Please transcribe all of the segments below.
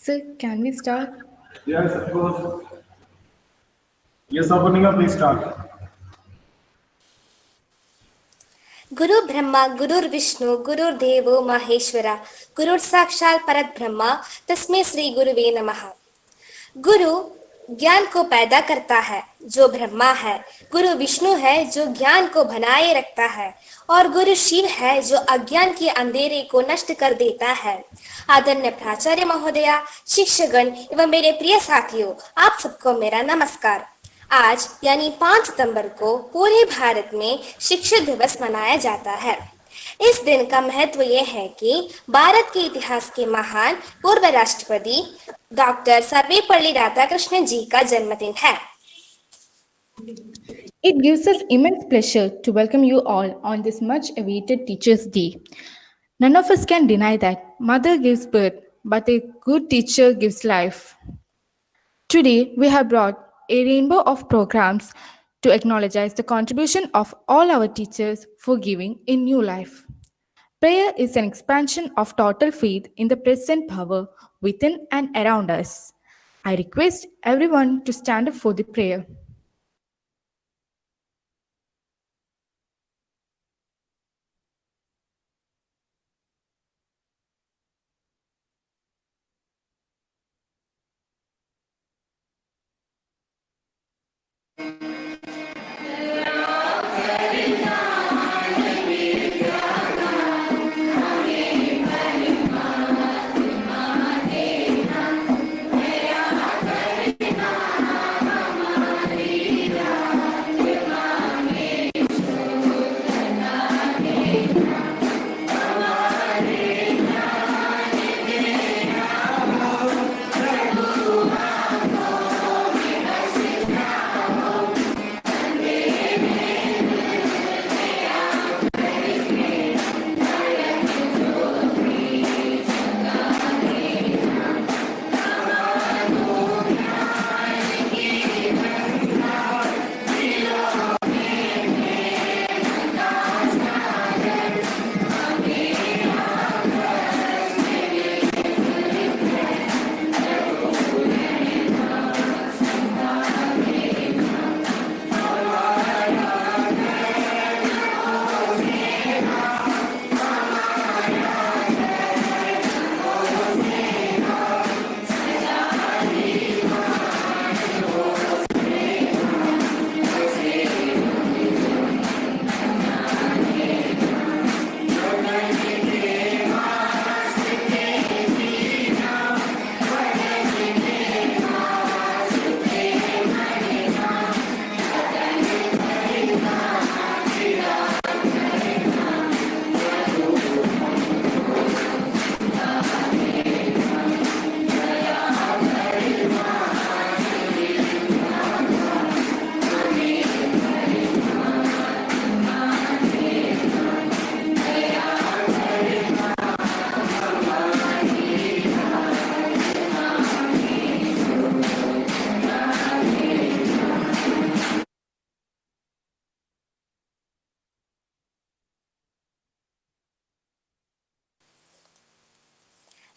Sir, can we start? Yes, of course. Yes, Aparnika, please start. गुरु ब्रह्मा गुरुर्विष्णु गुरुर्देवो महेश्वरा गुरुर साक्षात परत ब्रह्मा तस्मै श्री गुरुवे नमः। गुरु ज्ञान को पैदा करता है जो ब्रह्मा है, गुरु विष्णु है जो ज्ञान को बनाए रखता है और गुरु शिव है जो अज्ञान के अंधेरे को नष्ट कर देता है। आदरणीय प्राचार्य महोदया, शिक्षकगण एवं मेरे प्रिय साथियों, आप सबको मेरा नमस्कार। आज यानी 5 सितंबर को पूरे भारत में शिक्षक दिवस मनाया जाता है। इस दिन का महत्व यह है कि भारत के इतिहास के महान पूर्व राष्ट्रपति डॉक्टर सर्वपल्ली राधाकृष्णन जी का जन्मदिन है। It gives us immense pleasure to welcome you all on this much awaited Teachers' Day. None of us can deny that mother gives birth, but a good teacher gives life. Today, we have brought a rainbow of programs to acknowledge the contribution of all our teachers for giving a new life. Prayer is an expansion of total faith in the present power within and around us. I request everyone to stand up for the prayer.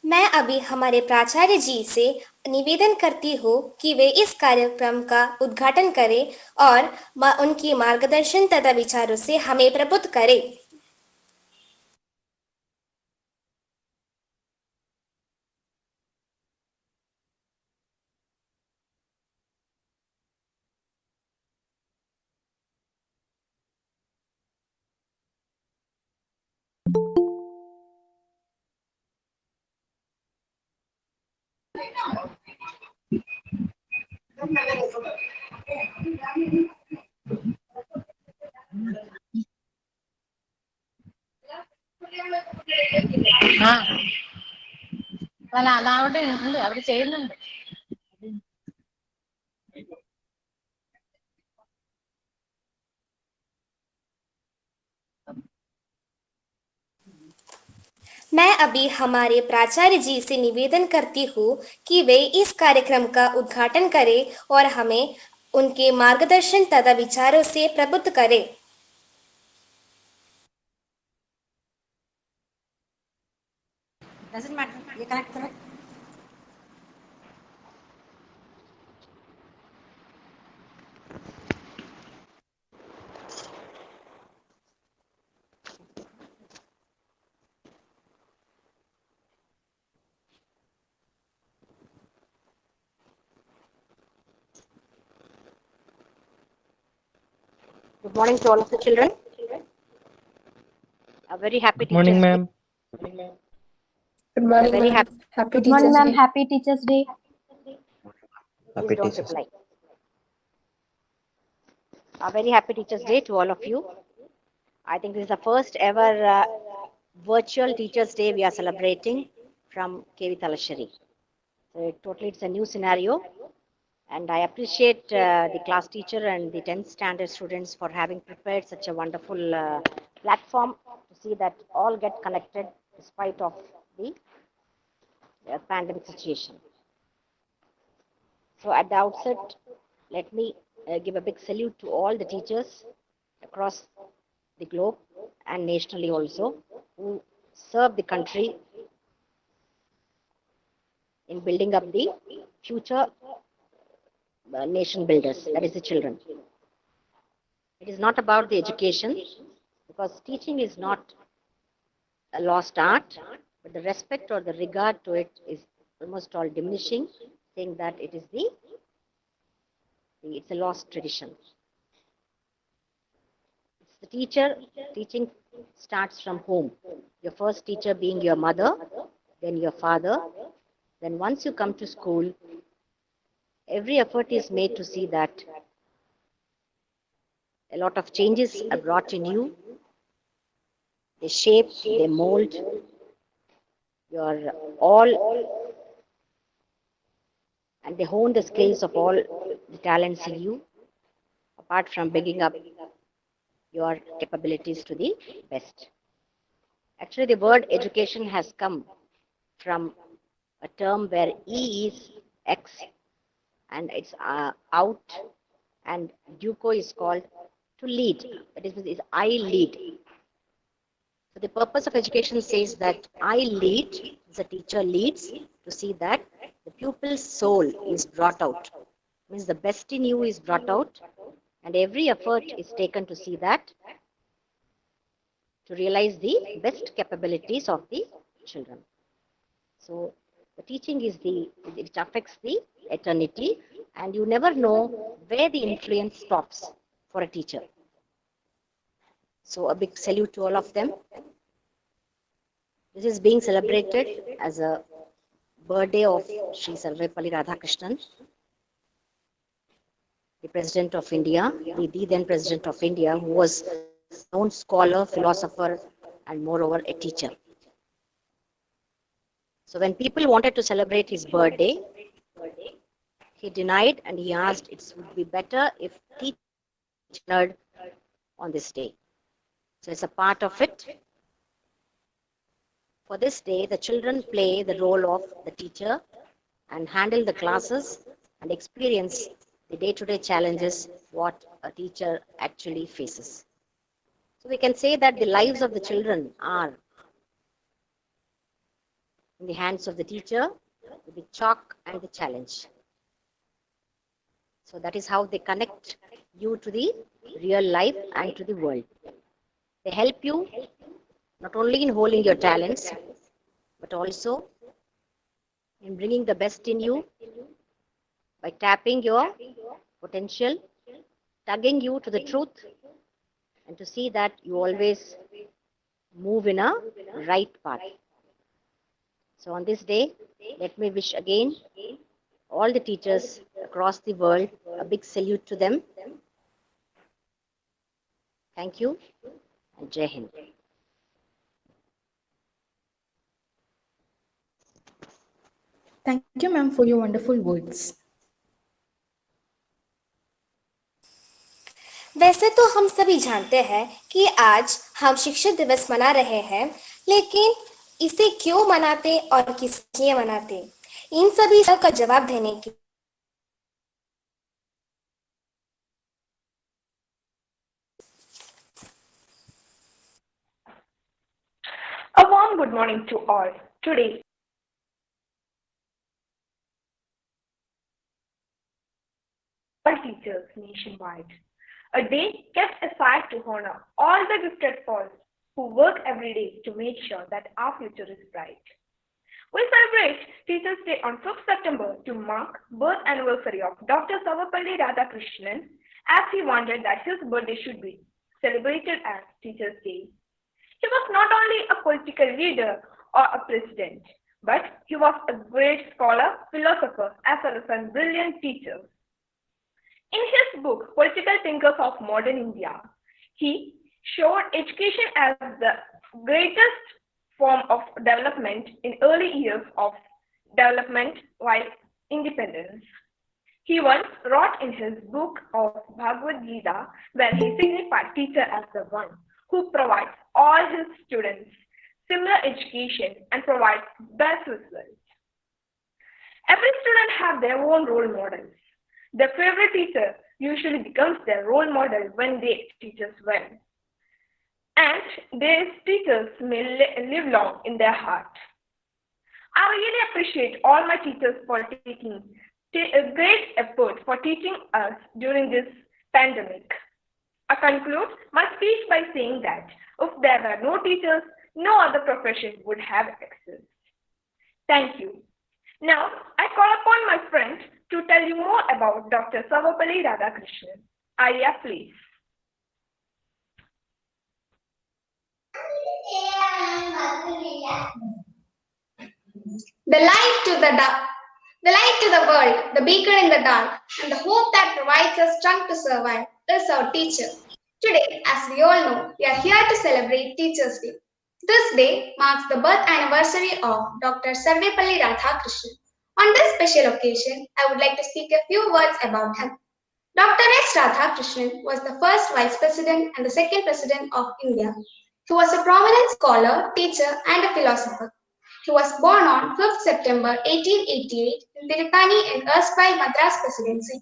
मैं अभी हमारे प्राचार्य जी से निवेदन करती हूँ कि वे इस कार्यक्रम का उद्घाटन करें और उनकी मार्गदर्शन तथा विचारों से हमें प्रबुद्ध करें। ആ അല്ല അതവിടെ ഉണ്ട്, അവർ ചെയ്യുന്നുണ്ട്. मैं अभी हमारे प्राचार्य जी से निवेदन करती हूँ कि वे इस कार्यक्रम का उद्घाटन करें और हमें उनके मार्गदर्शन तथा विचारों से प्रबुद्ध करें। Doesn't matter, ये कनेक्ट करो. Good morning to all of the children. A very happy Good morning, Teachers' Day. ma'am. Good morning, Very ma'am. happy. Happy Good morning, Teachers' ma'am. Day. Happy Teachers' Day. Please don't reply. A very happy Teachers' Day to all of you. I think this is the first ever virtual Teachers' Day we are celebrating from KV Talasheri. So totally it's a new scenario, and I appreciate the class teacher and the 10th standard students for having prepared such a wonderful platform to see that all get connected despite of the pandemic situation. So at the outset, let me give a big salute to all the teachers across the globe and nationally also who serve the country in building up the future nation builders, that is the children. It is not about the education, because teaching is not a lost art, but the respect or the regard to it is almost all diminishing, saying that it is it's a lost tradition. It's the teacher. Teaching starts from home. Your first teacher being your mother, then your father. Then once you come to school, every effort is made to see that a lot of changes are brought in you. They shape, they mold your all, and they hone the skills of all the talents in you, apart from bringing up your capabilities to the best. Actually, the word education has come from a term where E is X and it's out, and Duco is called to lead. That is I lead. So the purpose of education says that I lead, the teacher leads to see that the pupil's soul is brought out. Means the best in you is brought out, and every effort is taken to see that, to realize the best capabilities of the children. So the teaching is it affects the eternity, and you never know where the influence stops for a teacher. So a big salute to all of them. This is being celebrated as a birthday of Sri Sarvepalli Radhakrishnan, the President of India, the then President of India, who was a known scholar, philosopher, and moreover a teacher. So when people wanted to celebrate his birthday, he denied and he asked it would be better if teachers honored on this day. So it's a part of it. For this day, the children play the role of the teacher and handle the classes and experience the day-to-day challenges what a teacher actually faces. So we can say that the lives of the children are in the hands of the teacher with the chalk and the challenge. So that is how they connect you to the real life and to the world. They help you not only in holding your talents, but also in bringing the best in you by tapping your potential, tugging you to the truth, and to see that you always move in a right path. So on this day, let me wish again all the teachers across the world a big salute to them. Thank you, and Jai Hind. Thank you, ma'am, for your wonderful words. वैसे तो हम सभी जानते हैं कि आज हम शिक्षक दिवस मना रहे हैं, लेकिन इसे क्यों मनाते और किस लिए मनाते, इन सभी का जवाब देने की A warm good morning to all. Today, all teachers nationwide. A day kept aside to honor all the gifted souls who work every day to make sure that our future is bright. We celebrate Teachers' Day on 5th September to mark birth anniversary of Dr. Sarvepalli Radhakrishnan as he wanted that his birthday should be celebrated as Teachers' Day. He was not only a political leader or a president, but he was a great scholar, philosopher, as well as a brilliant teacher. In his book, Political Thinkers of Modern India, he showed education as the greatest form of development in early years of development while independence. He once wrote in his book of Bhagavad Gita where he signified teacher as the one who provides all his students similar education and provides best results. Every student has their own role models. Their favorite teacher usually becomes their role model when they teach us well. And these teachers may live long in their heart. I really appreciate all my teachers for taking a great effort for teaching us during this pandemic. I conclude my speech by saying that if there were no teachers, no other profession would have access. Thank you. Now, I call upon my friend to tell you more about Dr. Sarvepalli Radhakrishnan. Arya, please. The light to the world, the beacon in the dark, and the hope that provides us strength to survive is our teacher. Today, as we all know, we are here to celebrate Teachers' Day. This day marks the birth anniversary of Dr. Sarvepalli Radhakrishnan. On this special occasion, I would like to speak a few words about him. Dr. S. Radhakrishnan was the first Vice President and the second President of India. He was a prominent scholar, teacher, and a philosopher. He was born on 5th September 1888 in Tirupani in erstwhile Madras Presidency.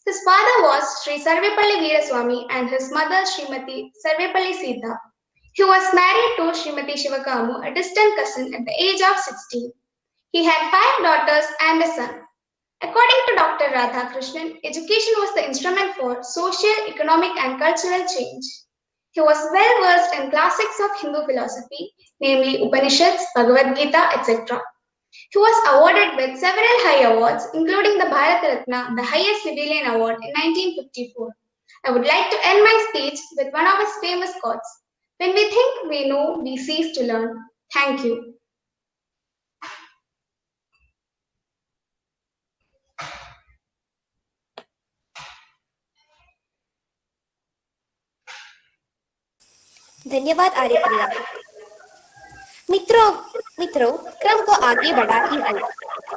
His father was Sri Sarvepalli Veeraswamy and his mother Srimati Sarvepalli Sita. He was married to Srimati Shivakamu, a distant cousin, at the age of 16. He had 5 daughters and a son. According to Dr. Radhakrishnan, education was the instrument for social, economic, and cultural change. He was well versed in classics of Hindu philosophy, namely Upanishads, Bhagavad Gita, etc. He was awarded with several high awards, including the Bharat Ratna, the highest civilian award, in 1954. I would like to end my speech with one of his famous quotes: "When we think we know, we cease to learn." Thank you. धन्यवाद आर्यप्रिया। मित्रों क्रम को आगे बढ़ाती हूँ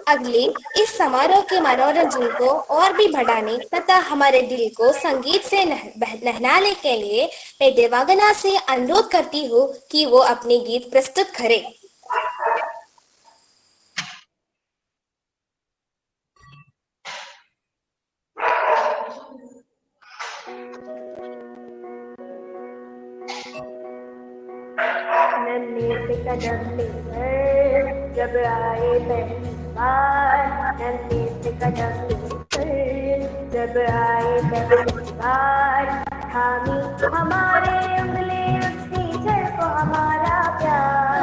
अगले इस समारोह के मनोरंजन को और भी बढ़ाने तथा हमारे दिल को संगीत से नहलाने के लिए मैं देवांगना से अनुरोध करती हूँ कि वो अपने गीत प्रस्तुत करे। नन्हे से कदम लेकर जब आए पहली बार, नन्हे से कदम लेकर जब आए पहली बार, थामी हमारे उंगली उस टीचर को हमारा प्यार।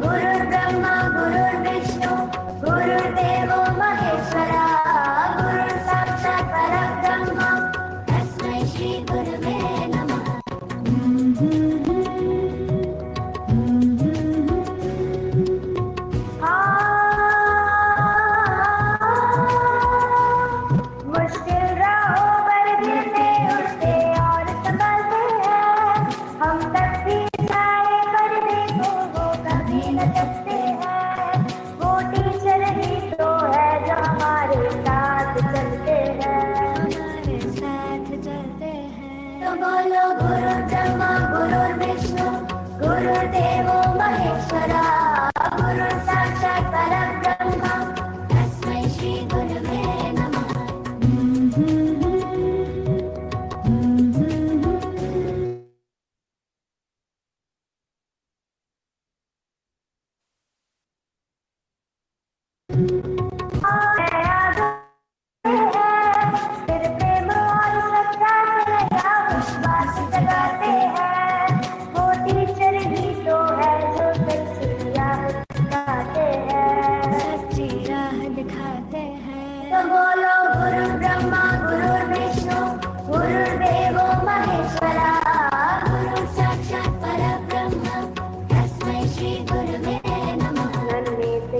गुरु ब्रह्मा गुरु विष्णु गुरुदेवो महेश्वरा, गुरु साक्षात् परब्रह्म तस्मै श्री गुरवे नमः। मुश्किल राहों पर गिरते उठते और संभलते हैं,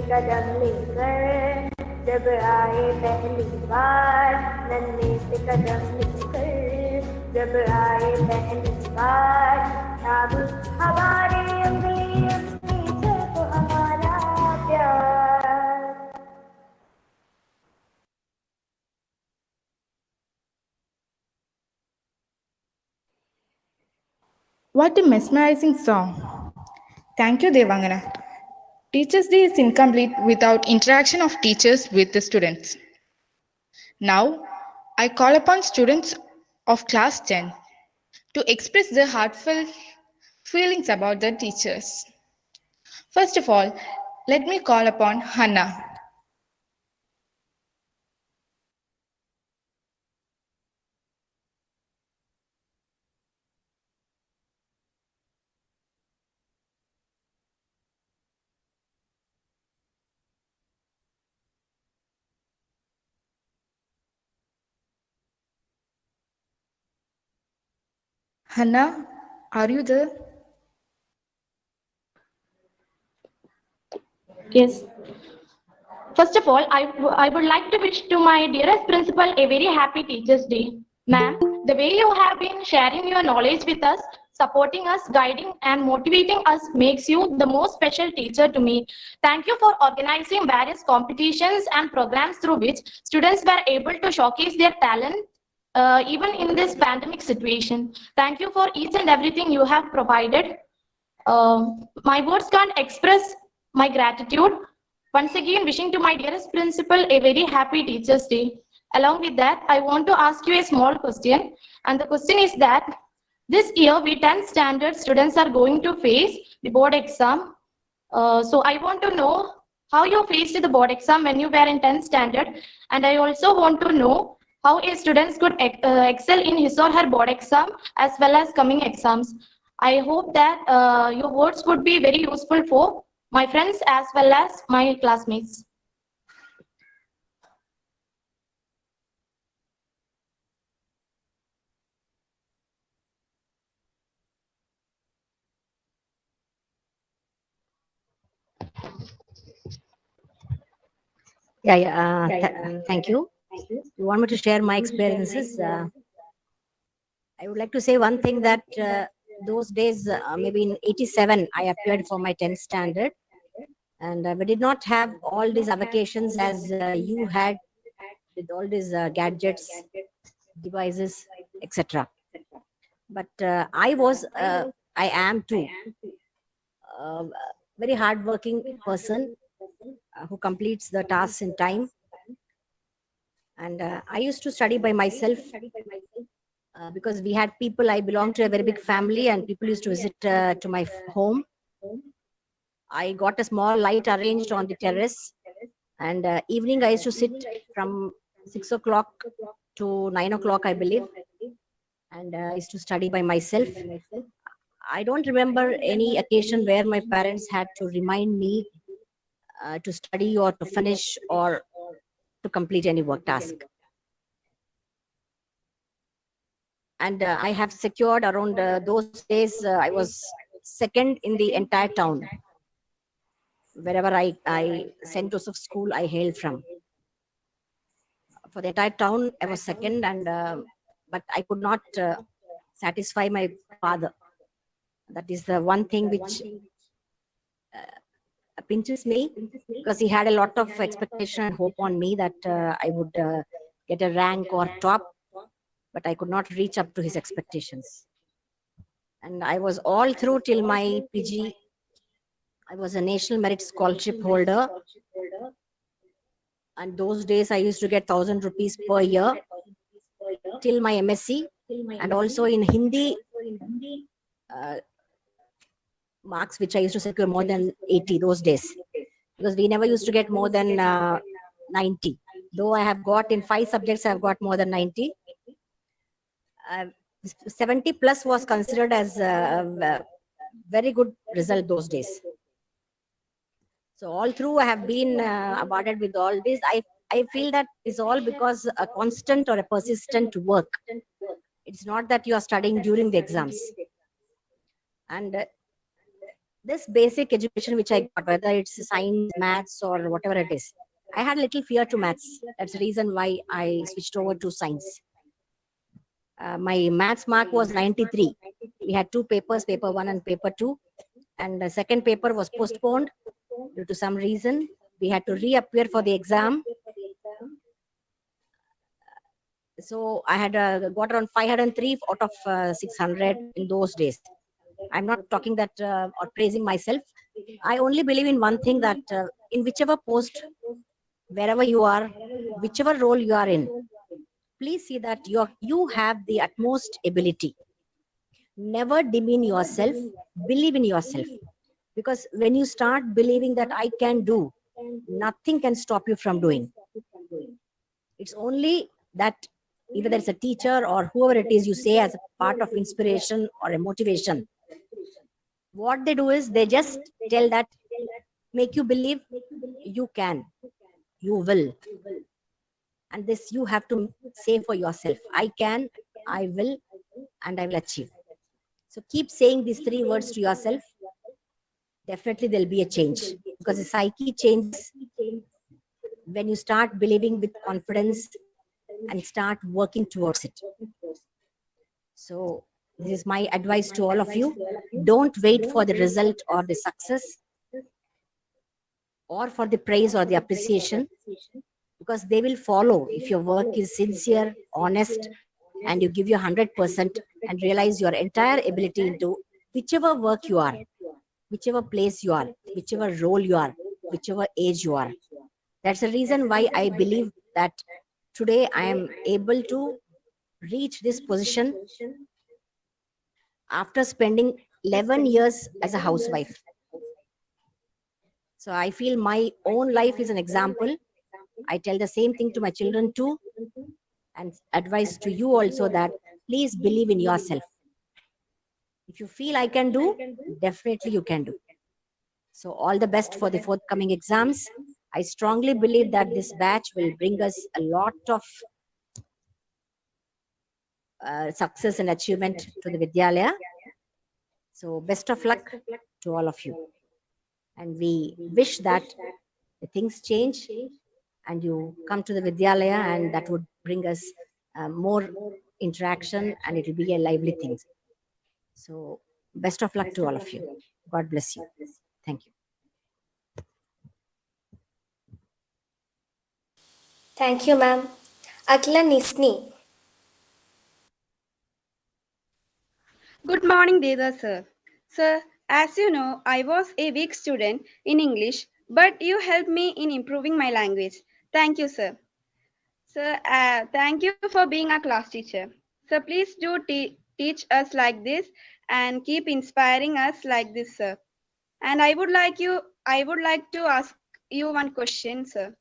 कदम लेकर जब आए पहली बार, नन्हे से कदम लेकर जब आए पहली बार, अब हमारे उंगली अपनी जब हमारा प्यार। What a mesmerizing song. Thank you, Devangana. Teachers' Day is incomplete without interaction of teachers with the students. Now, I call upon students of class 10 to express their heartfelt feelings about their teachers. First of all, let me call upon Hannah. Hannah, are you there? Yes. First of all, I would like to wish to my dearest principal a very happy Teachers' Day. Ma'am, the way you have been sharing your knowledge with us, supporting us, guiding and motivating us makes you the most special teacher to me. Thank you for organizing various competitions and programs through which students were able to showcase their talent even in this pandemic situation. Thank you for each and everything you have provided. My words can't express my gratitude. Once again, wishing to my dearest principal a very happy Teachers' Day. Along with that, I want to ask you a small question. And the question is that this year, we 10th standard students are going to face the board exam. So I want to know how you faced the board exam when you were in 10th standard. And I also want to know how a student could excel in his or her board exam as well as coming exams. I hope that your words would be very useful for my friends as well as my classmates. Thank you. You want me to share my experiences? I would like to say one thing that those days, maybe in 87, I appeared for my 10th standard. And we did not have all these avocations as you had with all these gadgets, devices, etc. But I am too, a very hardworking person who completes the tasks in time. And I used to study by myself because we had people. I belong to a very big family, and people used to visit to my home. I got a small light arranged on the terrace, and evening I used to sit from 6 o'clock to 9 o'clock, I believe, and I used to study by myself. I don't remember any occasion where my parents had to remind me to study or to finish or to complete any work task. And I have secured around those days, I was second in the entire town. Wherever I St. Joseph School I hailed from. For the entire town, I was second, and but I could not satisfy my father. That is the one thing which pinches me, because he had a lot of expectation and hope on me that I would get a rank or top, but I could not reach up to his expectations. And I was all through till my PG. I was a National Merit Scholarship holder. And those days I used to get 1,000 rupees per year till my MSc. And also in Hindi, marks which I used to secure more than 80 those days. Because we never used to get more than 90. Though I have got in 5 subjects, I have got more than 90. 70 plus was considered as a very good result those days. So all through I have been awarded with all this. I feel that it's all because a constant or a persistent work. It's not that you are studying during the exams. And this basic education which I got, whether it's science, maths, or whatever it is, I had a little fear to maths. That's the reason why I switched over to science. My maths mark was 93. We had two papers, paper 1 and paper 2. And the second paper was postponed due to some reason. We had to reappear for the exam. So I had got around 503 out of 600 in those days. I'm not talking that or praising myself. I only believe in one thing, that in whichever post, wherever you are, whichever role you are in, please see that you have the utmost ability. Never demean yourself, believe in yourself. Because when you start believing that I can do, nothing can stop you from doing. It's only that either it's a teacher or whoever it is you say as a part of inspiration or a motivation. What they do is they just tell that, make you believe you can, you will. And this you have to say for yourself, I can, I will, and I will achieve. So keep saying these three words to yourself. Definitely there'll be a change, because the psyche changes when you start believing with confidence and start working towards it. So this is my advice to all of you. Don't wait for the result or the success or for the praise or the appreciation, because they will follow if your work is sincere, honest, and you give your 100% and realize your entire ability into whichever work you are, whichever place you are, whichever role you are, whichever age you are. That's the reason why I believe that today I am able to reach this position after spending 11 years as a housewife. So I feel my own life is an example. I tell the same thing to my children too, and advise to you also that please believe in yourself. If you feel I can do, definitely you can do. So all the best for the forthcoming exams. I strongly believe that this batch will bring us a lot of success and achievement to the Vidyalaya. So best of luck to all of you. And we wish that the things change and you come to the Vidyalaya, and that would bring us more interaction, and it will be a lively thing. So best of luck to all of you. God bless you. Thank you. Thank you, ma'am. Akla Nisni. Good morning, Deda sir. Sir, as you know, I was a weak student in English, but you helped me in improving my language. Thank you, sir. Sir, thank you for being a class teacher. Sir, please do teach us like this and keep inspiring us like this, sir. And I would like to ask you one question, sir.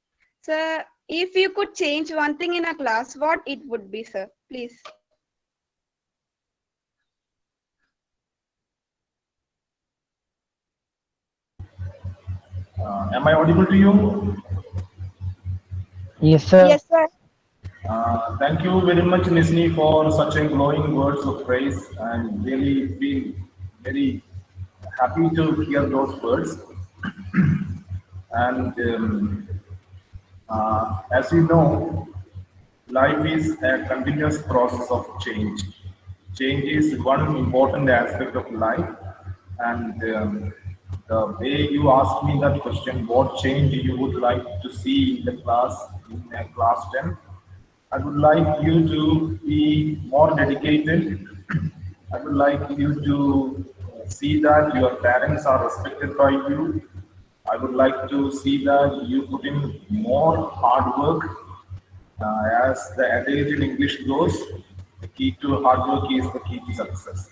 Sir, if you could change one thing in a class, what it would be, sir? Please. Am I audible to you? Yes, sir. Yes, sir. Thank you very much, Nisni, for such a glowing words of praise. I'm really feel very happy to hear those words. And as you know, life is a continuous process of change. Change is one important aspect of life, and the way you asked me that question, what change you would like to see in the class, in class 10, I would like you to be more dedicated. I would like you to see that your parents are respected by you. I would like to see that you put in more hard work. As the adage in English goes, the key to hard work is the key to success.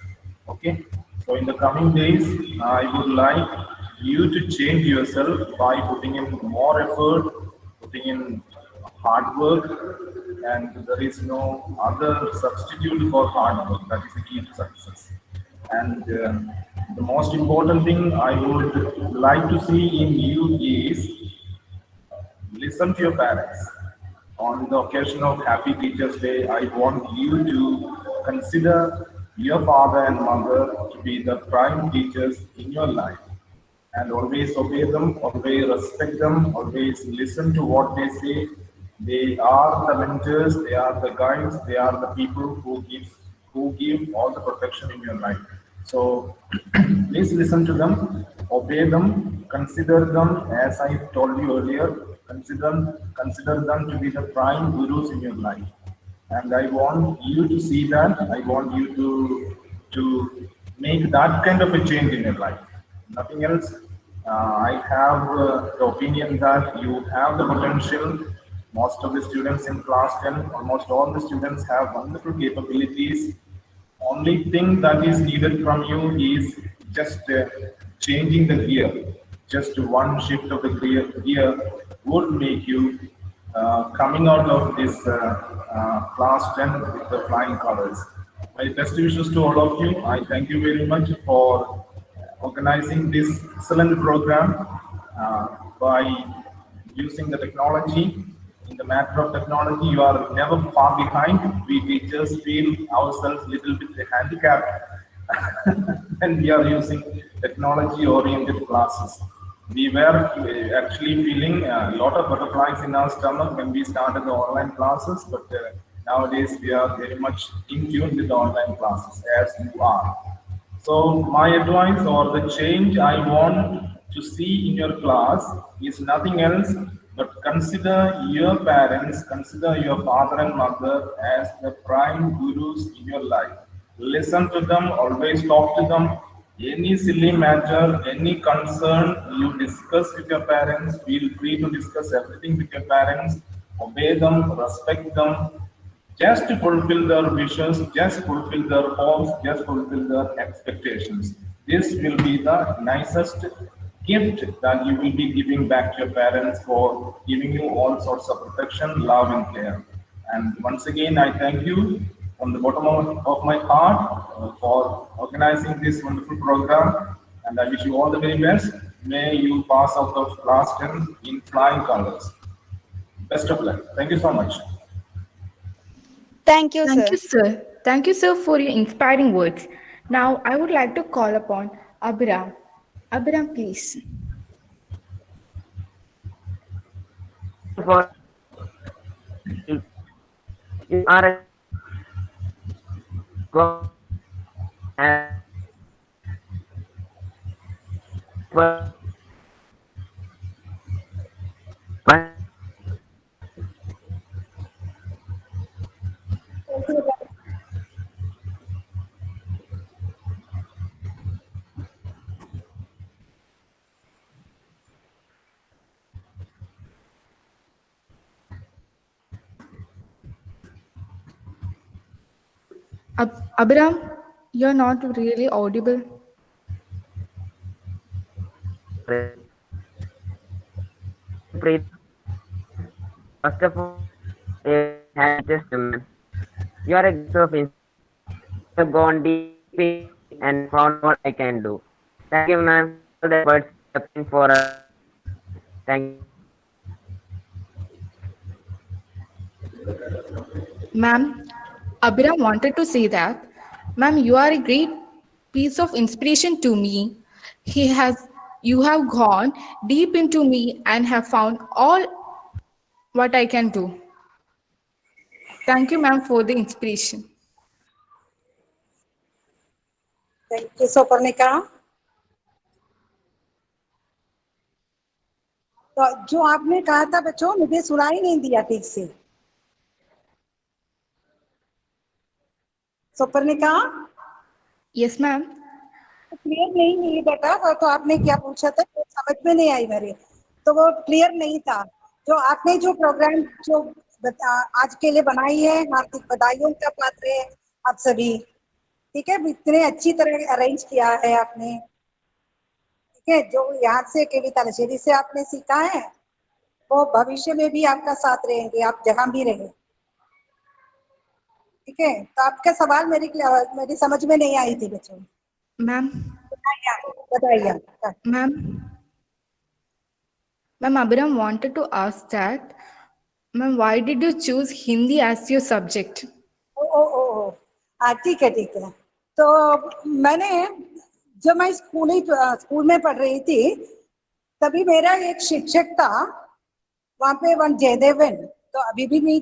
Okay? So in the coming days, I would like you to change yourself by putting in more effort, putting in hard work, and there is no other substitute for hard work. That is the key to success. And the most important thing I would like to see in you is listen to your parents. On the occasion of Happy Teachers Day, I want you to consider your father and mother to be the prime teachers in your life. and always obey them, always respect them, always listen to what they say. They are the mentors, they are the guides, they are the people who give all the protection in your life. So please listen to them, obey them, consider them as I told you earlier. Consider them to be the prime gurus in your life. And I want you to see that. I want you to make that kind of a change in your life. Nothing else. I have the opinion that you have the potential. Most of the students in class 10, almost all the students have wonderful capabilities. Only thing that is needed from you is just changing the gear. Just one shift of the gear would make you coming out of this class 10 with the flying colors. My best wishes to all of you. I thank you very much for organizing this excellent program by using the technology. In the matter of technology, you are never far behind. We teachers feel ourselves a little bit handicapped when we are using technology-oriented classes. We were actually feeling a lot of butterflies in our stomach when we started the online classes, but nowadays we are very much in tune with the online classes, as you are. So my advice or the change I want to see in your class is nothing else but consider your parents, consider your father and mother as the prime gurus in your life. Listen to them, always talk to them. Any silly matter, any concern you discuss with your parents, feel free to discuss everything with your parents. Obey them, respect them. Just to fulfill their wishes, just fulfill their hopes, just fulfill their expectations. This will be the nicest gift that you will be giving back to your parents for giving you all sorts of protection, love, and care. And once again, I thank you from the bottom of my heart for organizing this wonderful program. And I wish you all the very best. May you pass out of class 10 in flying colors. Best of luck. Thank you so much. Thank you, Thank sir. you, sir. Thank you, sir, for your inspiring words. Now, I would like to call upon Abhiram. Abhiram, please. For you are a go and Abhiram, you're not really audible. First of all, just a minute. You are a gift of insight. You have gone deep in and found what I can do. Thank you, ma'am, for the words stepping for us. Thank you. Ma'am, Abhiram wanted to say that, ma'am, you are a great piece of inspiration to me. You have gone deep into me and have found all what I can do. Thank you, ma'am, for the inspiration. Thank you, Soparnika. तो जो आपने कहा था बच्चों, मुझे सुनाई नहीं दिया ठीक से. सोपर्निका, Yes, ma'am. क्लियर नहीं हुई बेटा. तो आपने क्या पूछा था, समझ में नहीं आई मेरे. तो वो क्लियर नहीं था. जो आपने जो प्रोग्राम जो आज के लिए बनाई है, हार्दिक बधाइयों का पात्र है आप सभी. ठीक है, इतने अच्छी तरह अरेंज किया है आपने. ठीक है, जो यहाँ से केवी तालचेरी से आपने सीखा है, वो भविष्य में भी आपका साथ रहेंगे, आप जहाँ भी रहे. ठीक है, तो आपका सवाल मेरी समझ में नहीं आई थी बच्चों. Ma'am, बताइए. Ma'am, Abhiram wanted to ask that, ma'am, why did you choose Hindi as your subject? ठीक है. तो मैंने जब मैं स्कूल में पढ़ रही थी तभी मेरा एक शिक्षक था वहाँ पे, वन जयदेवन, तो अभी भी मैं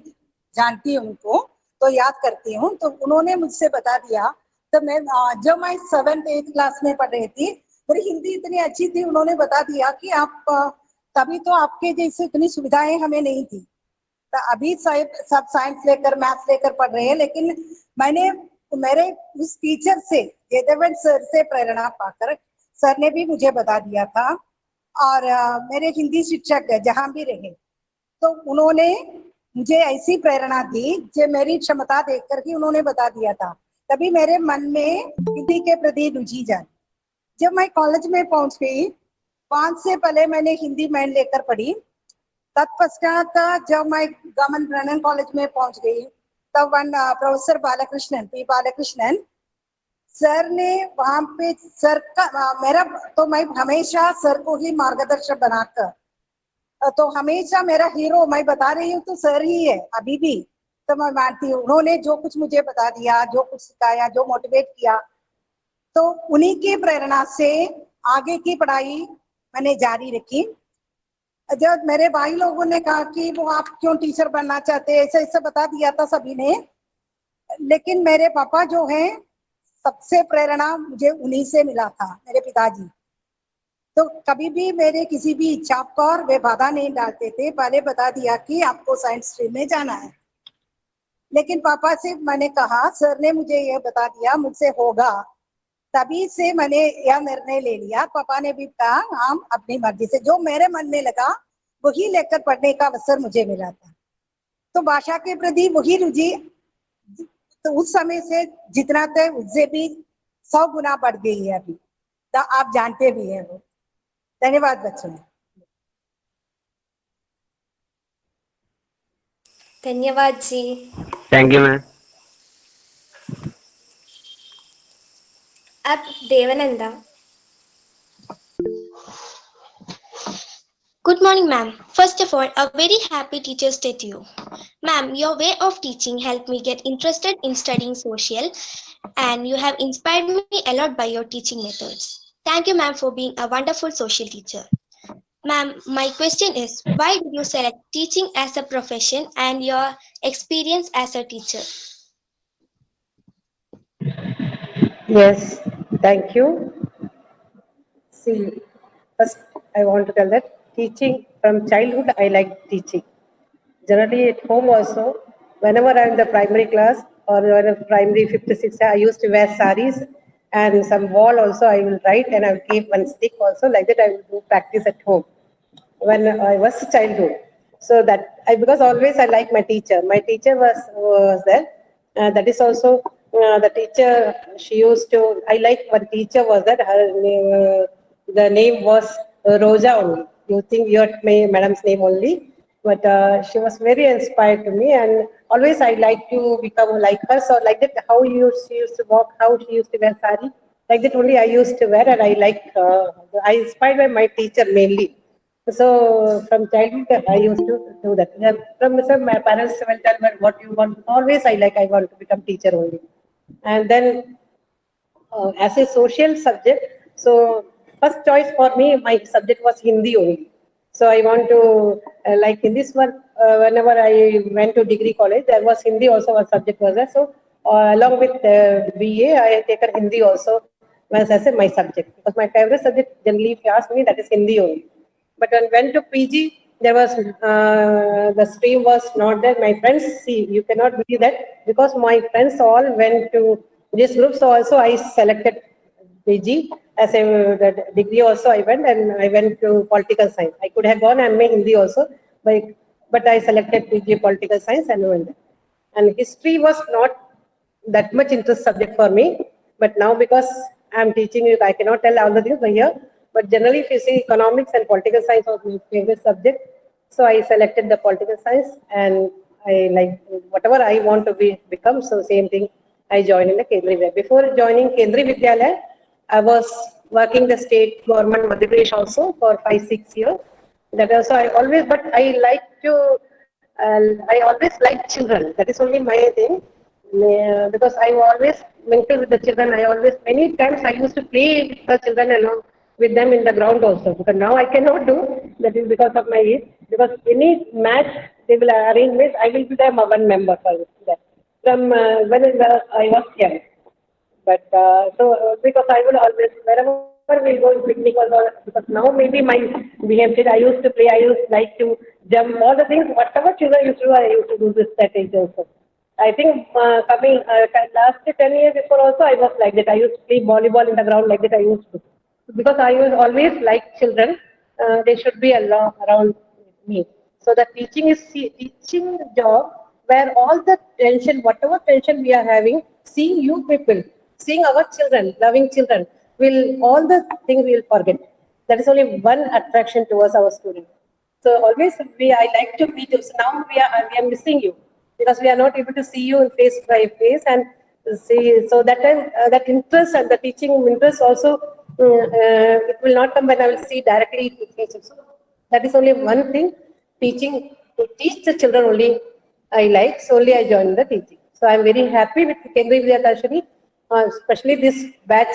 जानती हूँ उनको, तो याद करती हूँ। तो उन्होंने मुझसे बता दिया, तो मैं जब मैं 7th 8th क्लास में पढ़ रही थी, मेरी हिंदी इतनी अच्छी थी, उन्होंने बता दिया कि आप तभी तो आपके जैसे इतनी सुविधाएं हमें नहीं थी, तो अभी सब साइंस लेकर मैथ्स लेकर पढ़ रहे हैं, लेकिन मैंने मेरे उस टीचर से, जयदेवन सर से प्रेरणा पाकर, सर ने भी मुझे बता दिया था, और मेरे हिंदी शिक्षक जहाँ भी रहे तो उन्होंने मुझे ऐसी प्रेरणा दी जो मेरी क्षमता देखकर ही उन्होंने बता दिया था, तभी मेरे मन में हिंदी के प्रति रुचि जागी। जब मैं कॉलेज में पहुंच गई, 5 से पहले मैंने हिंदी मैन लेकर पढ़ी, तत्पश्चात जब मैं गवर्नमेंट ब्रनन कॉलेज में पहुंच गई तब professor Balakrishnan, P Balakrishnan sir ने वहां पे सर का मेरा, तो मैं हमेशा सर को ही मार्गदर्शक बनाकर, तो हमेशा मेरा हीरो मैं बता रही हूँ तो सर ही है अभी भी, तो मैं मानती हूँ उन्होंने जो कुछ मुझे बता दिया, जो कुछ सिखाया, जो मोटिवेट किया, तो उन्हीं की प्रेरणा से आगे की पढ़ाई मैंने जारी रखी। जब मेरे भाई लोगों ने कहा कि वो आप क्यों टीचर बनना चाहते हैं, ऐसे ऐसे बता दिया था सभी ने, लेकिन मेरे पापा जो हैं, सबसे प्रेरणा मुझे उन्हीं से मिला था, मेरे पिताजी। तो कभी भी मेरे किसी भी इच्छा पर वे बाधा नहीं डालते थे, पहले बता दिया कि आपको साइंस स्ट्रीम में जाना है। लेकिन पापा से मैंने कहा, सर ने मुझे यह बता दिया मुझसे होगा, तभी से मैंने यह निर्णय ले लिया। पापा ने भी कहा हम अपनी मर्जी से, जो मेरे मन में लगा वही लेकर पढ़ने का अवसर मुझे मिला था। तो भाषा के प्रति वही रुचि तो उस समय से जितना थे उससे भी 100 गुना बढ़ गई है अभी, तो आप जानते भी हैं वो। धन्यवाद बच्चों। धन्यवाद जी। Thank you, ma'am. अब Devananda. Good morning, ma'am. First of all, a very happy Teacher's Day to you. Ma'am, your way of teaching helped me get interested in studying social, and you have inspired me a lot by your teaching methods. Thank you, ma'am, for being a wonderful social teacher. Ma'am, my question is, why did you select teaching as a profession and your experience as a teacher? Yes, thank you. See, first I want to tell that teaching from childhood, I like teaching. Generally at home also, whenever I'm in the primary class or when I'm primary 5th to 6th, I used to wear saris, and some wall also I will write, and I will keep one stick also, like that I will do practice at home when I was childhood. So that because always I like my teacher. My teacher was there. That is also the teacher. She used to. I like one teacher was that her name, the name was Roja only. You think your madam's name only, but she was very inspired to me, and always I like to become like her. So like that, how she used to walk, how she used to wear sari, like that only I used to wear, and I like. I inspired by my teacher mainly. So from childhood, I used to do that. From my parents will tell me what you want. Always I want to become teacher only. And then as a social subject, so first choice for me, my subject was Hindi only. So I want to, like in this one, whenever I went to degree college, there was Hindi also, one subject was there. So along with BA, I had taken Hindi also as my subject. Because my favorite subject, generally if you ask me, that is Hindi only. But when I went to PG, there was, the stream was not there. My friends, see, you cannot believe that, because my friends all went to this group. So also I selected PG as a degree also I went, and I went to political science. I could have gone and made Hindi also, but I selected PG political science and went there. And history was not that much interest subject for me, but now because I'm teaching you, I cannot tell all the things here. But generally, if you see economics and political science was my favorite subject, so I selected the political science, and I like whatever I want to become. So same thing, I joined in the Kendriya Vidyalaya. Before joining Kendriya Vidyalaya, I was working the state government Madhya Pradesh also for 5-6 years. That also I always, but I like to, I always like children. That is only my thing, because I always mingle with the children. I always, many times I used to play with the children along with them in the ground also. Because now I cannot do, that is because of my age. Because any match they will arrange with, I will be there one member for that. From when I was young. But because I would always, wherever we go in picnic or because now maybe my behavior, I used to play, I used like to jump, all the things, whatever children used to do, I used to do this that age also. I think last 10 years before also I was like that. I used to play volleyball in the ground like that I used to. Because I was always like children, they should be around me. So the teaching is teaching job where all the tension, whatever tension we are having, seeing you people, seeing our children, loving children, will all the things we will forget. That is only one attraction towards our students. So always I like to meet you. So now we are missing you because we are not able to see you face by face and see. So that time that interest and the teaching interest also it will not come when I will see directly to teach. So that is only one thing. Teaching to teach the children only I like. So only I joined the teaching. So I am very happy with Kendriya Vidyadharshini, especially this batch.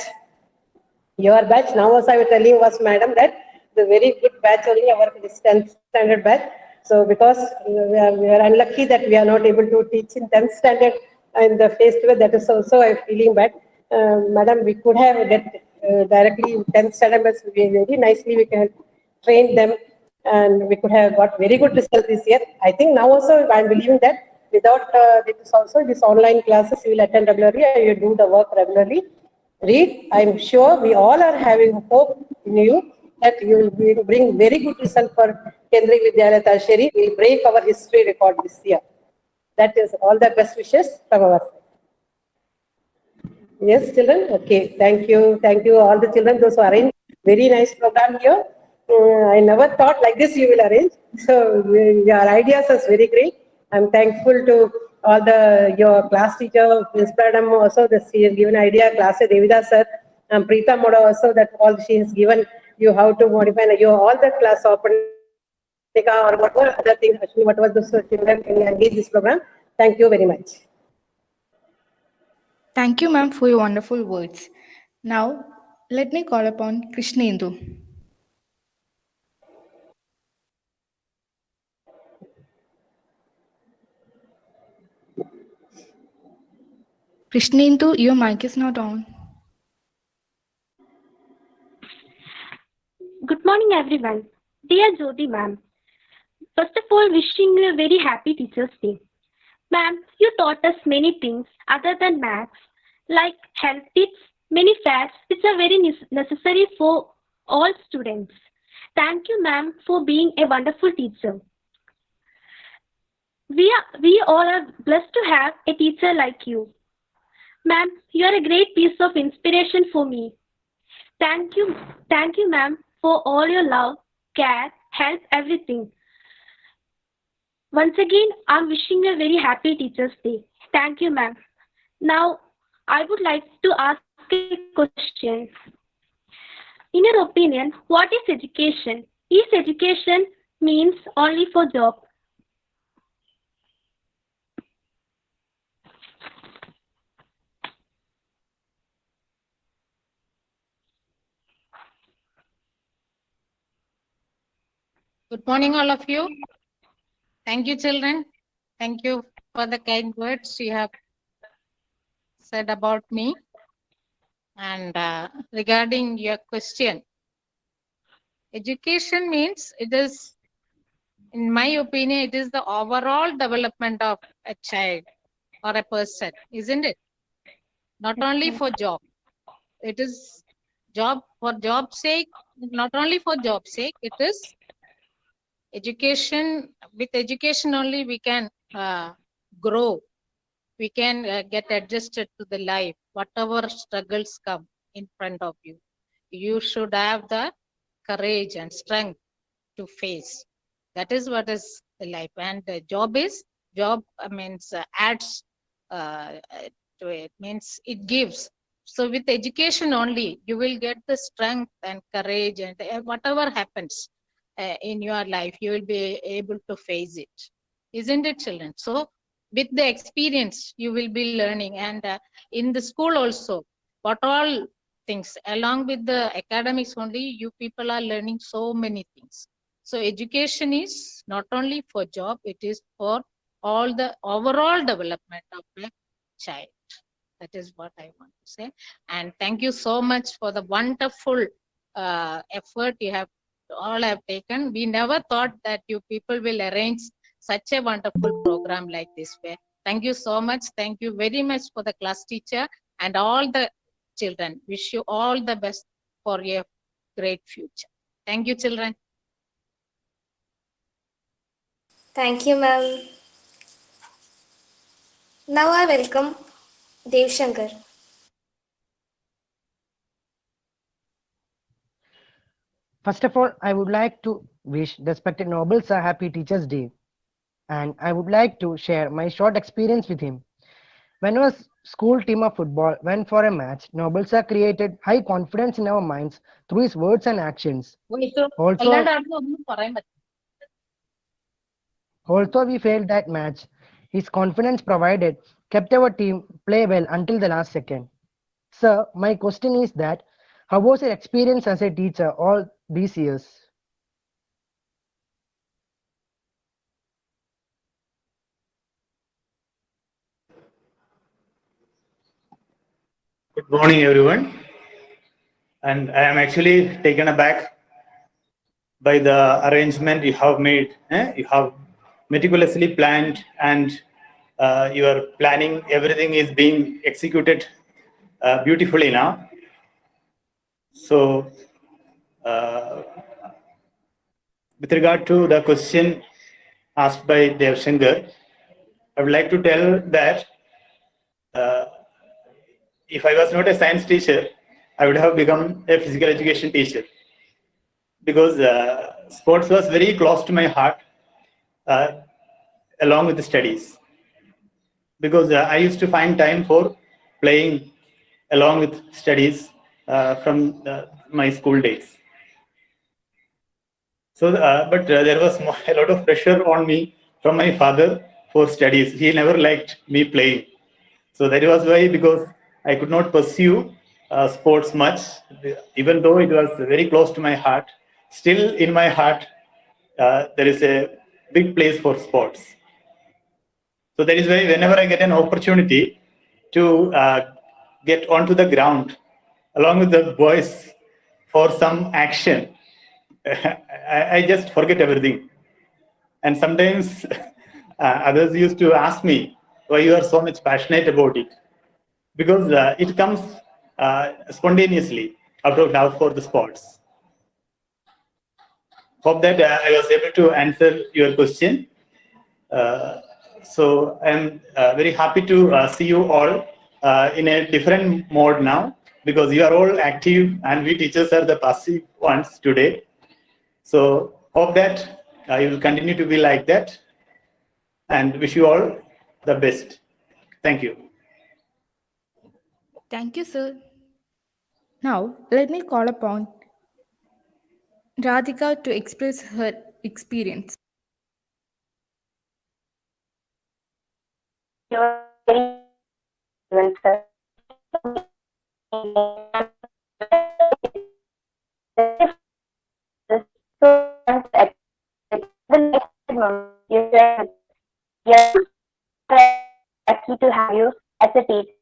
Your batch now also I was telling was madam that the very good batch only our 10th standard batch. So because we are unlucky that we are not able to teach in 10th standard in the face to face, that is also I'm feeling bad. Madam, we could have get directly 10th standard batch very nicely we can train them and we could have got very good result this year. I think now also I'm believing that without this also this online classes you will attend regularly and you do the work regularly. Read, I'm sure we all are having hope in you that you will bring very good result for Kendriya Vidyalaya Talshere. We will break our history record this year. That is all the best wishes from our side. Yes, children? Okay, thank you. Thank you all the children, those who arranged very nice program here. I never thought like this you will arrange. So your ideas is very great. I'm thankful to all your class teacher, Principal Madam also, that she has given idea, class Devida sir, and Preeta Moda also, that all she has given you how to modify you all the class open or whatever other things, actually whatever the children can engage this program. Thank you very much. Thank you, ma'am, for your wonderful words. Now, let me call upon Krishnendu. Krishnendu, your mic is not on. Good morning, everyone. Dear Jyoti ma'am, first of all, wishing you a very happy Teachers' Day. Ma'am, you taught us many things other than maths, like health tips, many facts which are very necessary for all students. Thank you, ma'am, for being a wonderful teacher. We all are blessed to have a teacher like you. Ma'am, you are a great piece of inspiration for me. Thank you, ma'am, for all your love, care, help, everything. Once again, I'm wishing you a very happy Teachers' Day. Thank you, ma'am. Now, I would like to ask a question. In your opinion, what is education? Is education means only for job? Good morning, all of you. Thank you, children. Thank you for the kind words you have said about me. And regarding your question, education means it is, in my opinion, it is the overall development of a child or a person, isn't it? Not only for job. It is job for job's sake, not only for job's sake, it is education. With education only we can grow. We can get adjusted to the life, whatever struggles come in front of you. You should have the courage and strength to face. That is what is the life. And the job means adds to it, means it gives. So with education only, you will get the strength and courage, and whatever happens in your life, you will be able to face it. Isn't it, children? So with the experience you will be learning. And in the school also, what all things along with the academics only, you people are learning so many things. So education is not only for job, it is for all the overall development of a child. That is what I want to say. And thank you so much for the wonderful effort you have all have taken. We never thought that you people will arrange such a wonderful program like this way. Thank you so much. Thank you very much for the class teacher and all the children. Wish you all the best for your great future. Thank you, children. Thank you, ma'am. Now I welcome Dev Shankar. First of all, I would like to wish respected Noble Sir Happy Teachers Day, and I would like to share my short experience with him. When our school team of football went for a match, Noble Sir created high confidence in our minds through his words and actions. Although we failed that match, his confidence provided kept our team play well until the last second. Sir, my question is that how was your experience as a teacher all these years? Good morning, everyone. And I am actually taken aback by the arrangement you have made. You have meticulously planned, and your planning, everything is being executed beautifully now. So, with regard to the question asked by Dev Shankar, I would like to tell that if I was not a science teacher, I would have become a physical education teacher, because sports was very close to my heart along with the studies, because I used to find time for playing along with studies from my school days. So, but there was a lot of pressure on me from my father for studies. He never liked me playing. So that was why, because I could not pursue sports much, even though it was very close to my heart. Still in my heart, there is a big place for sports. So that is why whenever I get an opportunity to get onto the ground along with the boys for some action, I just forget everything. And sometimes others used to ask me why you are so much passionate about it, because it comes spontaneously out of love for the sports. Hope that I was able to answer your question. So I'm very happy to see you all in a different mode now, because you are all active and we teachers are the passive ones today. So hope that you will continue to be like that, and wish you all the best. Thank you. Thank you, sir. Now, let me call upon Radhika to express her experience. Lucky to have you as a teacher.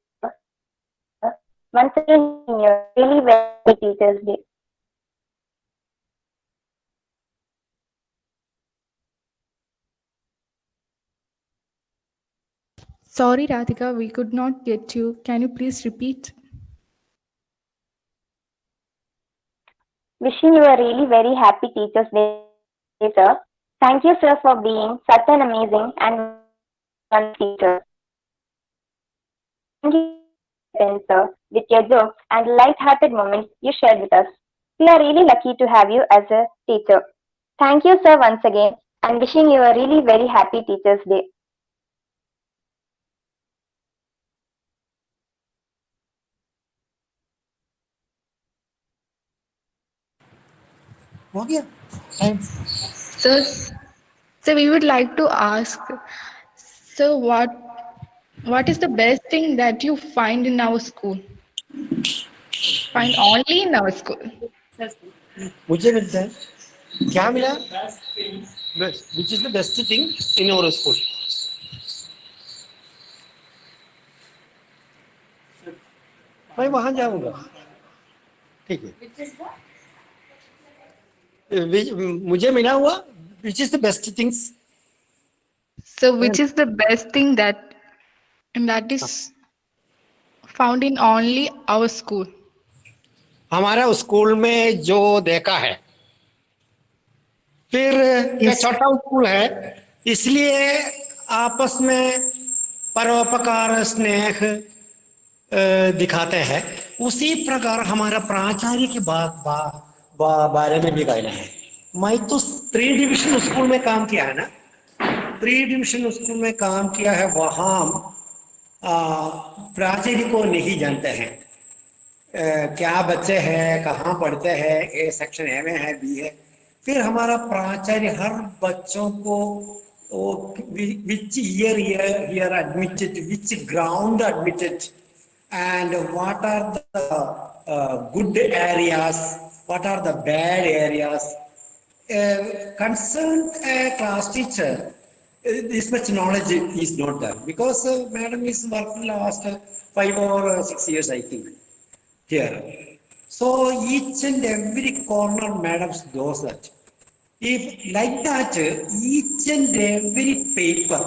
Once again, you're really very Teachers Day. Sorry, Radhika, we could not get you. Can you please repeat? Wishing you a really very happy Teachers Day, sir. Thank you, sir, for being such an amazing and fun teacher. Thank you, sir, with your jokes and light-hearted moments you shared with us. We are really lucky to have you as a teacher. Thank you, sir, once again, and wishing you a really very happy Teachers Day. Sir, we would like to ask, So what is the best thing that you find in our school? Find only in our school. मुझे मिलता है क्या मिला which is the best thing in our school मैं वहां जाऊंगा ठीक है मुझे मिला हुआ which is the best things So which is the best thing that is found in only our school? हमारा स्कूल में जो देखा है फिर ये छोटा स्कूल है इसलिए आपस में परोपकार स्नेह दिखाते हैं उसी प्रकार हमारा प्राचार्य के बारे में भी कहना है मैं तो 3 डिविजन स्कूल में काम किया है ना 3 डिविजन स्कूल में काम किया है वहाँ प्राचार्य को नहीं जानते हैं क्या बच्चे हैं कहाँ पढ़ते हैं ए सेक्शन ए में है बी है फिर हमारा प्राचार्य हर बच्चों को which year admitted which ground admitted and what are the good areas what are the bad areas concerned a class teacher this much knowledge is not there because madam is working last 5 or 6 years I think here. So each and every corner madam does that. If like that, each and every paper,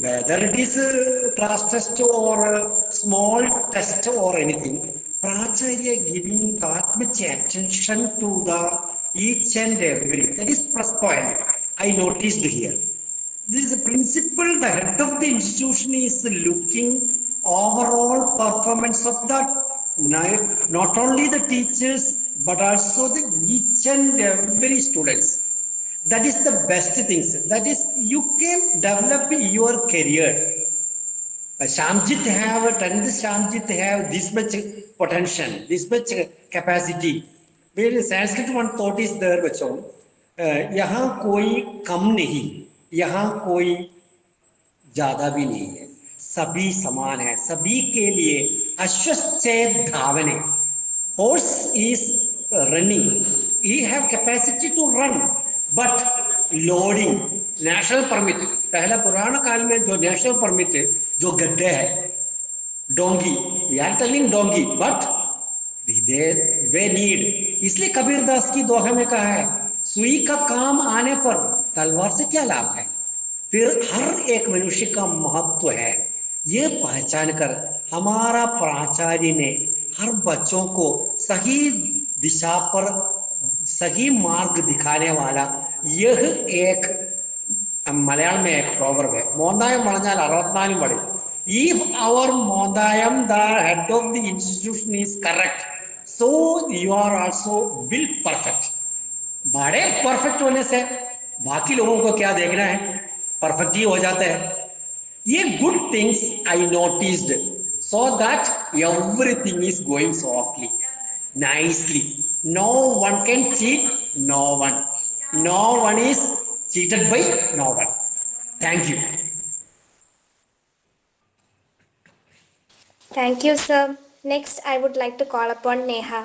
whether it is a class test or a small test or anything, Pracharya giving that much attention to the each and every. That is plus point I noticed here. This is a principle, the head of the institution is looking overall performance of that. Not only the teachers but also the each and every students. That is the best things. That is you can develop your career. Shamjit have 10th Shamjit have this much potential, this much capacity. Where Sanskrit one thought is there बच्चों यहाँ कोई कम नहीं यहाँ कोई ज्यादा भी नहीं है सभी समान है सभी के लिए अश्वश्चेत धावने horse is running he have capacity to run but loading national permit पहला पुराना काल में जो national permit है जो गड्ढे है डोंगी we are telling donkey but way need इसलिए कबीरदास की दोहा में कहा है सुई का काम आने पर तलवार से क्या लाभ है फिर हर एक मनुष्य का महत्व है ये पहचान कर हमारा प्राचार्य ने हर बच्चों को सही दिशा पर सही मार्ग दिखाने वाला यह एक मलयालम में एक प्रोवर्ब है मोंदायम मणഞ്ഞാൽ 64 पड़े if our mondayam the head of the institution is correct so you are also built perfect बड़े परफेक्ट होने से बाकी लोगों को क्या देखना है परफेक्ट ही हो जाते हैं ये good things I noticed so that everything is going softly nicely no one can cheat no one is cheated by no one thank you Thank you, sir. Next, I would like to call upon Neha.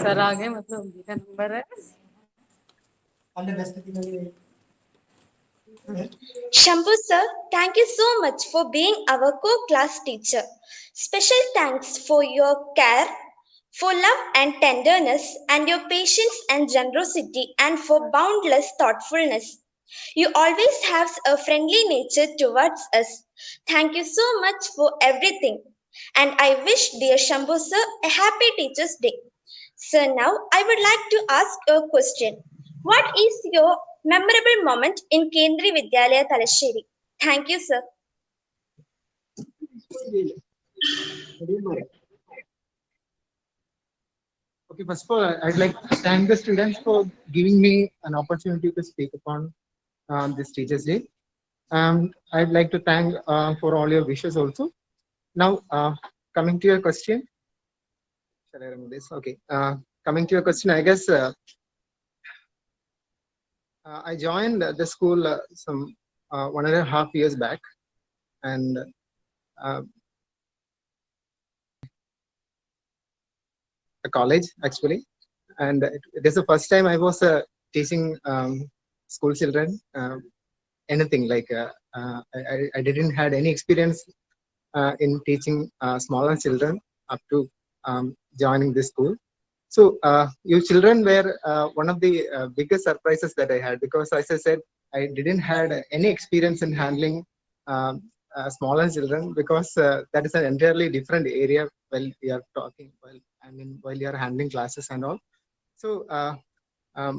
Sir आगे मतलब मेरा number है Shambhu sir, thank you so much for being our co-class teacher. Special thanks for your care, for love and tenderness, and your patience and generosity, and for boundless thoughtfulness. You always have a friendly nature towards us. Thank you so much for everything. And I wish dear Shambhu sir a happy Teachers' Day. Sir, now I would like to ask a question. What is your memorable moment in Kendriya Vidyalaya Talasheri? Thank you, sir. Okay, first of all, I'd like to thank the students for giving me an opportunity to speak upon this Teachers' Day. I'd like to thank for all your wishes also. Now, coming to your question. Shall I remove this? Okay. Coming to your question, I guess I joined the school some 1.5 years back, and a college actually, and it is the first time I was teaching school children anything like I didn't had any experience in teaching smaller children up to joining this school. So you children were one of the biggest surprises that I had, because as I said, I didn't had any experience in handling smaller children, because that is an entirely different area while we are talking, while you are handling classes and all. So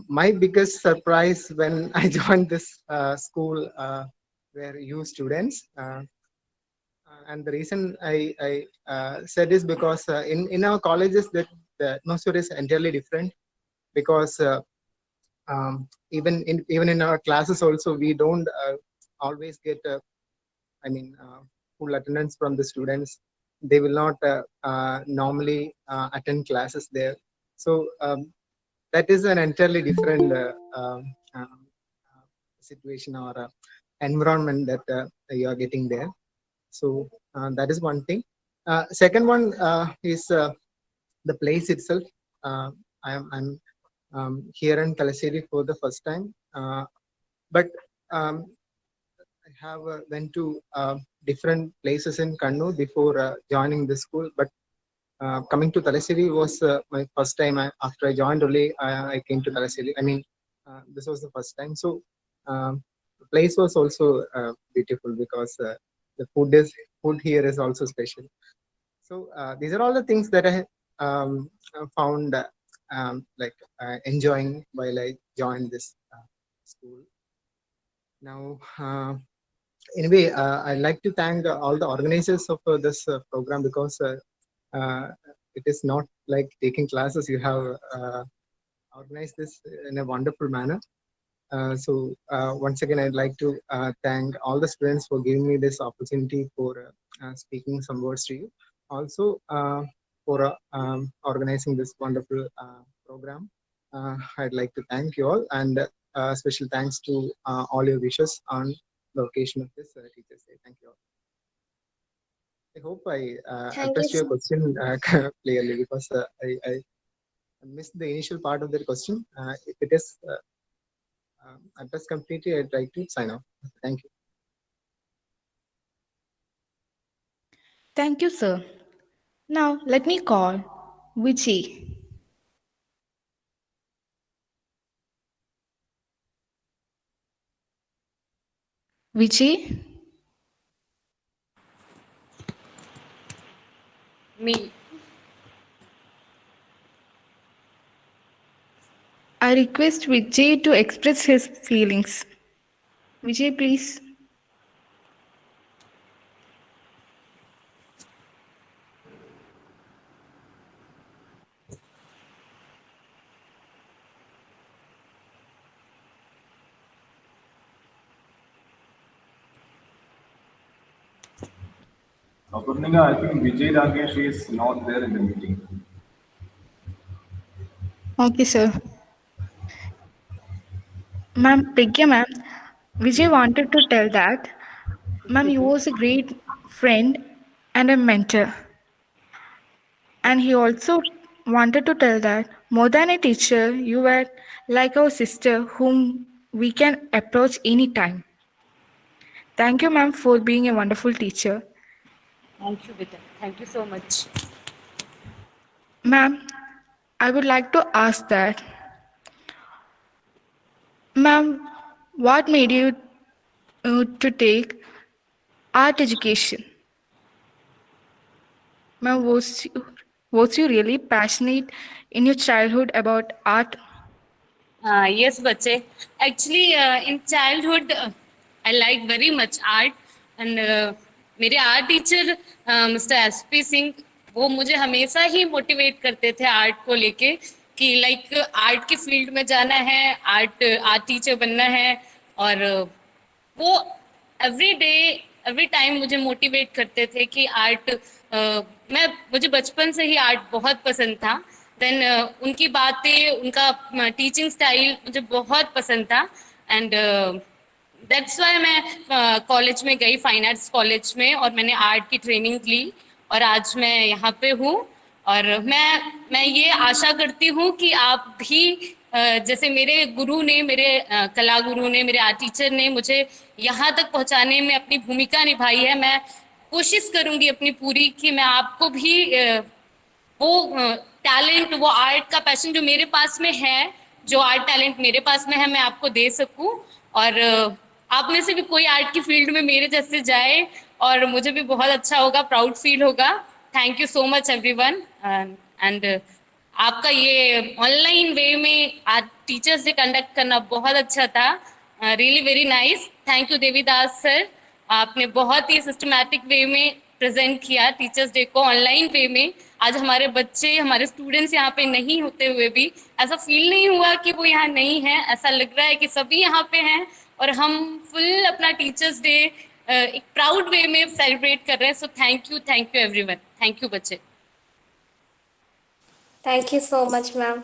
my biggest surprise when I joined this school were you students. And the reason I said is because in our colleges that the atmosphere is entirely different, because even in our classes also we don't always get full attendance from the students. They will not normally attend classes there. So that is an entirely different situation or environment that you are getting there. So that is one thing. Second one is the place itself. I'm here in Talassery for the first time, but I have went to different places in Kannur before joining the school. But coming to Talassery was my first time. After I joined only, I came to Talassery. This was the first time. So the place was also beautiful, because the food here is also special. So these are all the things that I found enjoying while I joined this school. Now, anyway, I'd like to thank all the organizers of this program, because it is not like taking classes. You have organized this in a wonderful manner. So once again, I'd like to thank all the students for giving me this opportunity for speaking some words to you. Also for organizing this wonderful program. I'd like to thank you all, and special thanks to all your wishes on the occasion of this Teachers' Day. Thank you all. I hope I addressed your question clearly, because I missed the initial part of that question. If it is addressed completely, I'd like to sign off. Thank you. Thank you, sir. Now, let me call Vichi. Vichi? Me. I request Vijay to express his feelings. Vijay, please. Purnima, I think Vijay Rakesh is not there in the meeting. Okay, sir. Ma'am, Pragya ma'am, Vijay wanted to tell that, ma'am, you was a great friend and a mentor. And he also wanted to tell that, more than a teacher, you were like our sister whom we can approach anytime. Thank you, ma'am, for being a wonderful teacher. Thank you, Vita. Thank you so much. Ma'am, I would like to ask that, ma'am, what made you to take art education? Ma'am, was you really passionate in your childhood about art? Yes, bache. Actually, in childhood, I like very much art, and मेरे art teacher mister SP Singh, वो मुझे हमेशा ही motivate करते थे art को लेके, कि like art की फील्ड में जाना है, आर्ट टीचर बनना है. और वो एवरी टाइम मुझे मोटिवेट करते थे कि आर्ट, मुझे बचपन से ही आर्ट बहुत पसंद था. देन उनकी बातें, उनका टीचिंग स्टाइल मुझे बहुत पसंद था. एंड दैट्स वाई मैं कॉलेज में गई, फाइन आर्ट्स कॉलेज में, और मैंने आर्ट की ट्रेनिंग ली और आज मैं यहाँ पे हूँ। और मैं ये आशा करती हूँ कि आप भी जैसे मेरे गुरु ने, मेरे कला गुरु ने, मेरे आर्ट टीचर ने मुझे यहाँ तक पहुँचाने में अपनी भूमिका निभाई है। मैं कोशिश करूँगी अपनी पूरी कि मैं आपको भी वो टैलेंट, वो आर्ट का पैशन जो मेरे पास में है, जो आर्ट टैलेंट मेरे पास में है, मैं आपको दे सकूं। और आप में से भी कोई आर्ट की फील्ड में मेरे जैसे जाए और मुझे भी बहुत अच्छा होगा, प्राउड फील होगा। Thank you so much everyone. And आपका ये ऑनलाइन वे में आज टीचर्स डे कंडक्ट करना बहुत अच्छा था, really very nice. Thank you Devidas sir, आपने बहुत ही सिस्टमैटिक वे में प्रेजेंट किया टीचर्स डे को ऑनलाइन वे में। आज हमारे बच्चे, हमारे स्टूडेंट्स यहाँ पे नहीं होते हुए भी ऐसा फील नहीं हुआ कि वो यहाँ नहीं है, ऐसा लग रहा है कि सभी यहाँ पे हैं और हम फुल अपना टीचर्स डे एक प्राउड वे में सेलिब्रेट कर रहे हैं। So thank you everyone. Thank you बच्चे। Thank you so much, ma'am.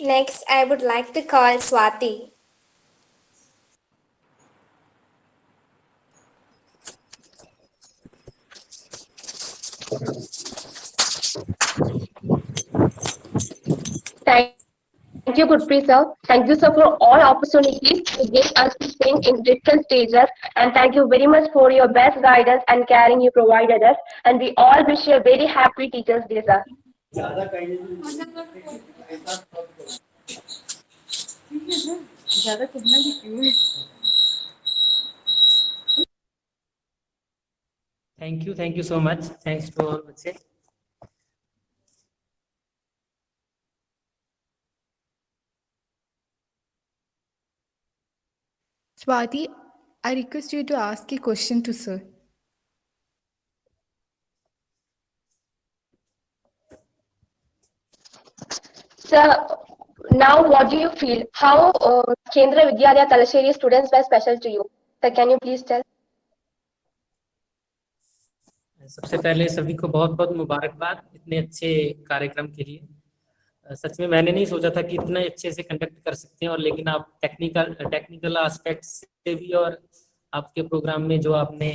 Next, I would like to call Swati. Thank you, Gurpreet sir. Thank you, sir, for all opportunities you gave us to sing in different stages. And thank you very much for your best guidance and caring you provided us. And we all wish you a very happy Teachers' Day, sir. Thank you so much. Thanks to all बच्चे। Swati, I request you to ask a question to sir. Sir, now what do you feel? How Kendra Vidyalaya Talasheri students were special to you? Sir, can you please tell? सबसे पहले सभी को बहुत बहुत मुबारकबाद इतने अच्छे कार्यक्रम के लिए। सच में मैंने नहीं सोचा था कि इतना अच्छे से कंडक्ट कर सकते हैं, और लेकिन आप टेक्निकल एस्पेक्ट से भी और आपके प्रोग्राम में जो आपने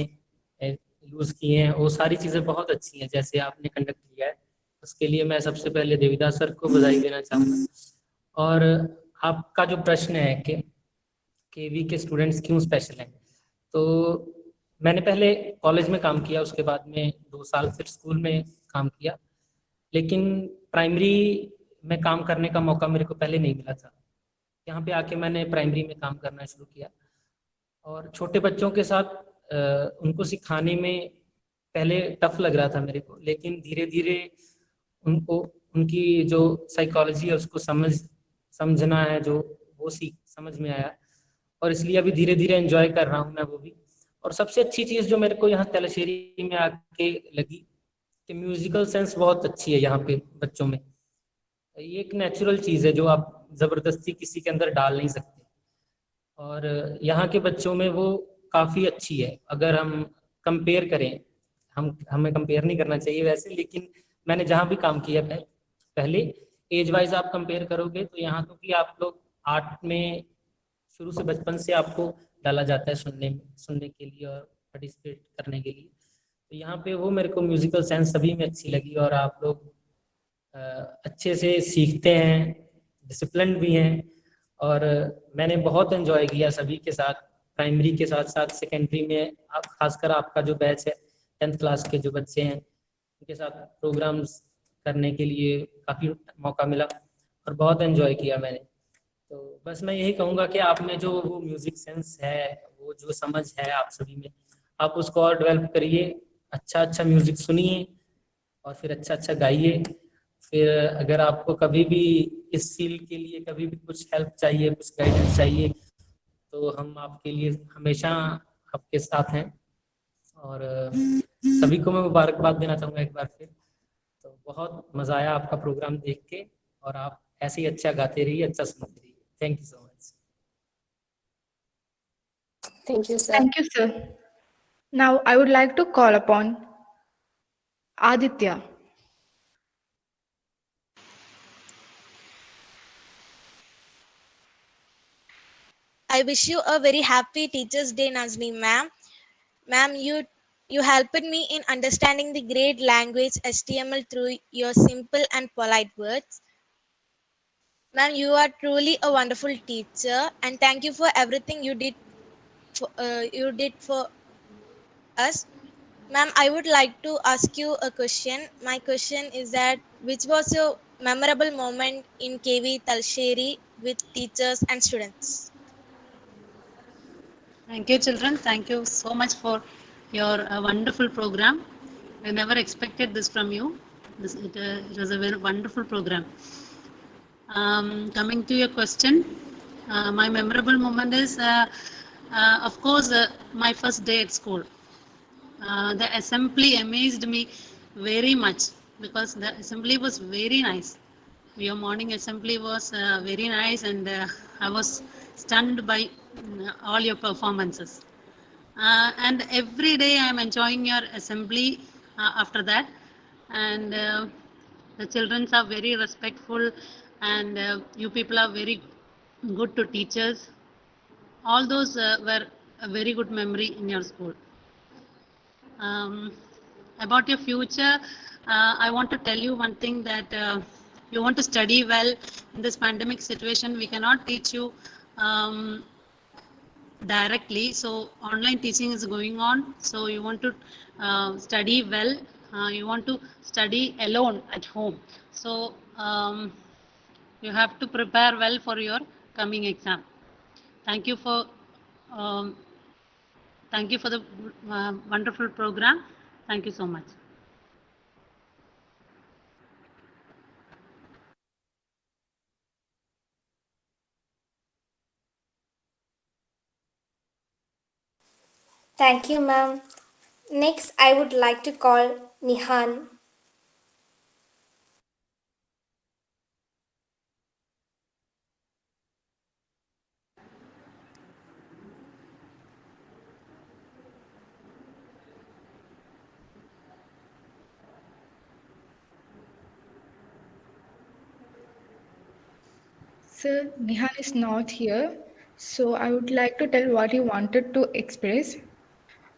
यूज किए हैं वो सारी चीज़ें बहुत अच्छी हैं जैसे आपने कंडक्ट किया है। उसके लिए मैं सबसे पहले देवीदास सर को बधाई देना चाहूँगा। और आपका जो प्रश्न है कि केवी के स्टूडेंट्स क्यों स्पेशल हैं, तो मैंने पहले कॉलेज में काम किया, उसके बाद में 2 साल फिर स्कूल में काम किया, लेकिन प्राइमरी में काम करने का मौका मेरे को पहले नहीं मिला था। यहाँ पे आके मैंने प्राइमरी में काम करना शुरू किया और छोटे बच्चों के साथ उनको सिखाने में पहले टफ लग रहा था मेरे को, लेकिन धीरे धीरे उनको उनकी जो साइकोलॉजी है उसको समझना है, जो वो समझ में आया, और इसलिए अभी धीरे धीरे एंजॉय कर रहा हूँ मैं वो भी। और सबसे अच्छी चीज़ जो मेरे को यहाँ तलश्शेरी में आके लगी कि म्यूजिकल सेंस बहुत अच्छी है यहाँ पे बच्चों में। ये एक नेचुरल चीज़ है जो आप ज़बरदस्ती किसी के अंदर डाल नहीं सकते, और यहाँ के बच्चों में वो काफ़ी अच्छी है। अगर हम कंपेयर करें, हमें कंपेयर नहीं करना चाहिए वैसे, लेकिन मैंने जहाँ भी काम किया पहले एज वाइज आप कंपेयर करोगे तो यहाँ तो कि आप लोग आर्ट में शुरू से बचपन से आपको डाला जाता है सुनने के लिए और पार्टिसिपेट करने के लिए, तो यहाँ पे वो मेरे को म्यूजिकल सेंस सभी में अच्छी लगी। और आप लोग अच्छे से सीखते हैं, डिसिप्लिन भी हैं, और मैंने बहुत एंजॉय किया सभी के साथ, प्राइमरी के साथ साथ सेकेंडरी में। खासकर आपका जो बैच है 10th क्लास के जो बच्चे हैं उनके साथ प्रोग्राम्स करने के लिए काफ़ी मौका मिला और बहुत एंजॉय किया मैंने। तो बस मैं यही कहूँगा कि आप में जो वो म्यूजिक सेंस है, वो जो समझ है आप सभी में, आप उसको और डेवलप करिए, अच्छा म्यूजिक सुनिए और फिर अच्छा गाइए। फिर अगर आपको कभी भी इस फील्ड के लिए कभी भी कुछ हेल्प चाहिए, कुछ गाइडेंस चाहिए, तो हम आपके लिए हमेशा आपके साथ हैं। और सभी को मैं मुबारकबाद देना चाहूँगा एक बार फिर। तो बहुत मज़ा आया आपका प्रोग्राम देख के, और आप ऐसे ही अच्छा गाते रहिए, अच्छा सुनते रहिए। Thank you so much. Thank you, sir. Thank you, sir. Now I would like to call upon Aditya. I wish you a very happy Teachers' Day, Nazneen ma'am. Ma'am, you helped me in understanding the great language HTML through your simple and polite words. Ma'am, you are truly a wonderful teacher, and thank you for everything you did for us. Ma'am, I would like to ask you a question. My question is that which was your memorable moment in KV Talsheri with teachers and students? Thank you, children. Thank you so much for your wonderful program. I never expected this from you. It was a very wonderful program. Coming to your question, my memorable moment is, of course, my first day at school. The assembly amazed me very much because the assembly was very nice. Your morning assembly was very nice, and I was stunned by all your performances. And every day I am enjoying your assembly after that. And the children are very respectful, and you people are very good to teachers. All those were a very good memory in your school. About your future, I want to tell you one thing, that you want to study well in this pandemic situation. We cannot teach you directly, so online teaching is going on. So you want to study well. You want to study alone at home. So you have to prepare well for your coming exam. Thank you for the wonderful program. Thank you so much. Thank you, ma'am. Next, I would like to call Nihan. Sir, Nihan is not here, so I would like to tell what he wanted to express.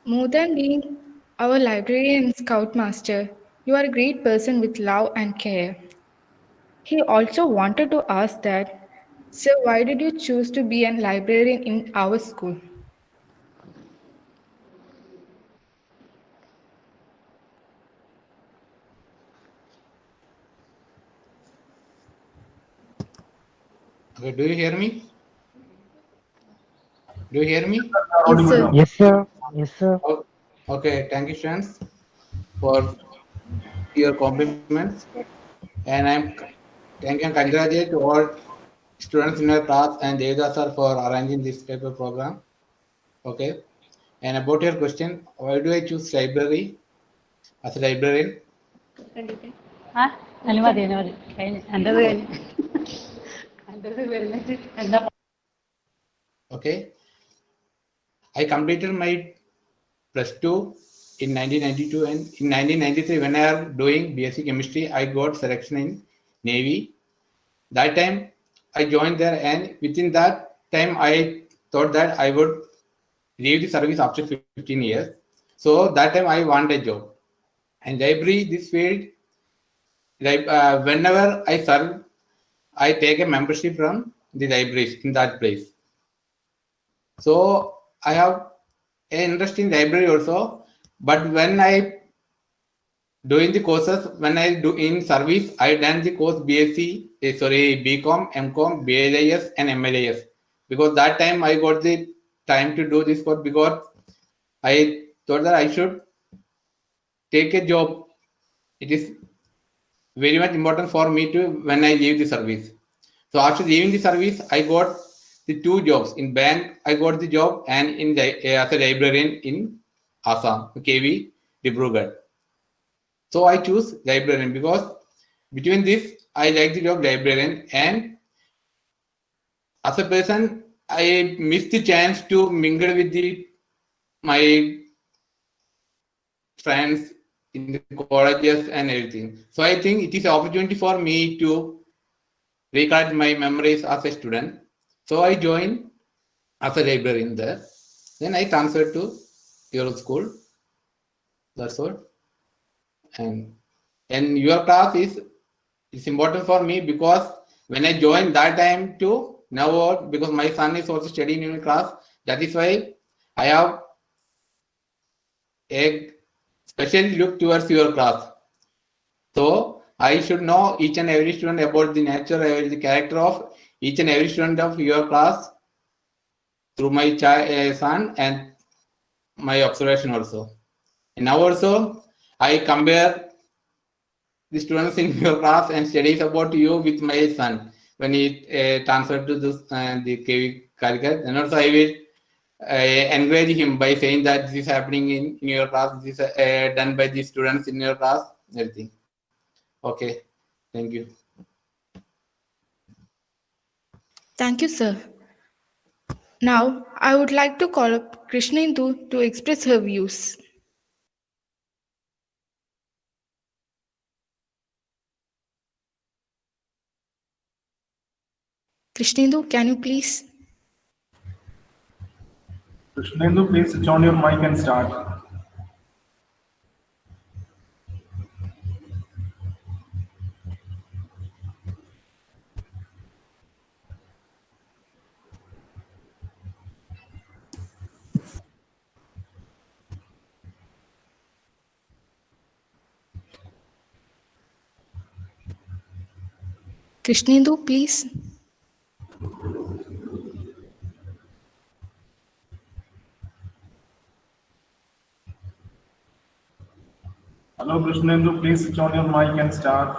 More than being our librarian and scoutmaster, you are a great person with love and care. He also wanted to ask that, sir, why did you choose to be a librarian in our school? Okay, do you hear me? Do you hear me? Yes, sir. Yes, sir. Yes, sir. Okay, thank you, friends, for your compliments. And I'm thank and congratulate to all students in your class and Devdas sir for arranging this paper program. Okay. And about your question, why do I choose library as a librarian? Okay. I completed my +2 in 1992, and in 1993, when I was doing BSc Chemistry, I got selection in Navy. That time I joined there, and within that time I thought that I would leave the service after 15 years. So that time I wanted a job. And library, this field, whenever I serve, I take a membership from the libraries in that place. So I have an interest in library also. But when I doing the courses, when I do in service, I done the course BSc, BCom, MCom, BLIS, and MLIS. Because that time I got the time to do this course, because I thought that I should take a job. It is very much important for me to when I leave the service. So after leaving the service, I got the 2 jobs in bank. I got the job, and in the as a librarian in Assam, KV, Dibrugarh. So I choose librarian because between this, I like the job librarian, and as a person, I missed the chance to mingle with my friends in the colleges and everything. So I think it is an opportunity for me to recall my memories as a student. So I joined as a librarian there. Then I transferred to your school. That's all. And your class is important for me because when I joined that time to now, because my son is also studying in my class, that is why I have a special look towards your class. So I should know each and every student about the nature, the character of each and every student of your class through my son and my observation also. And now also I compare the students in your class and studies about you with my son when he transferred to this the KV Calicut. And also I will encourage him by saying that this is happening in your class, this is done by the students in your class, everything. Okay, thank you. Thank you, sir. Now, I would like to call up Krishnendu to express her views. Krishnendu, can you please? Krishnendu, please switch on your mic and start. Krishnendu, please. Hello, Krishnendu, please switch on your mic and start.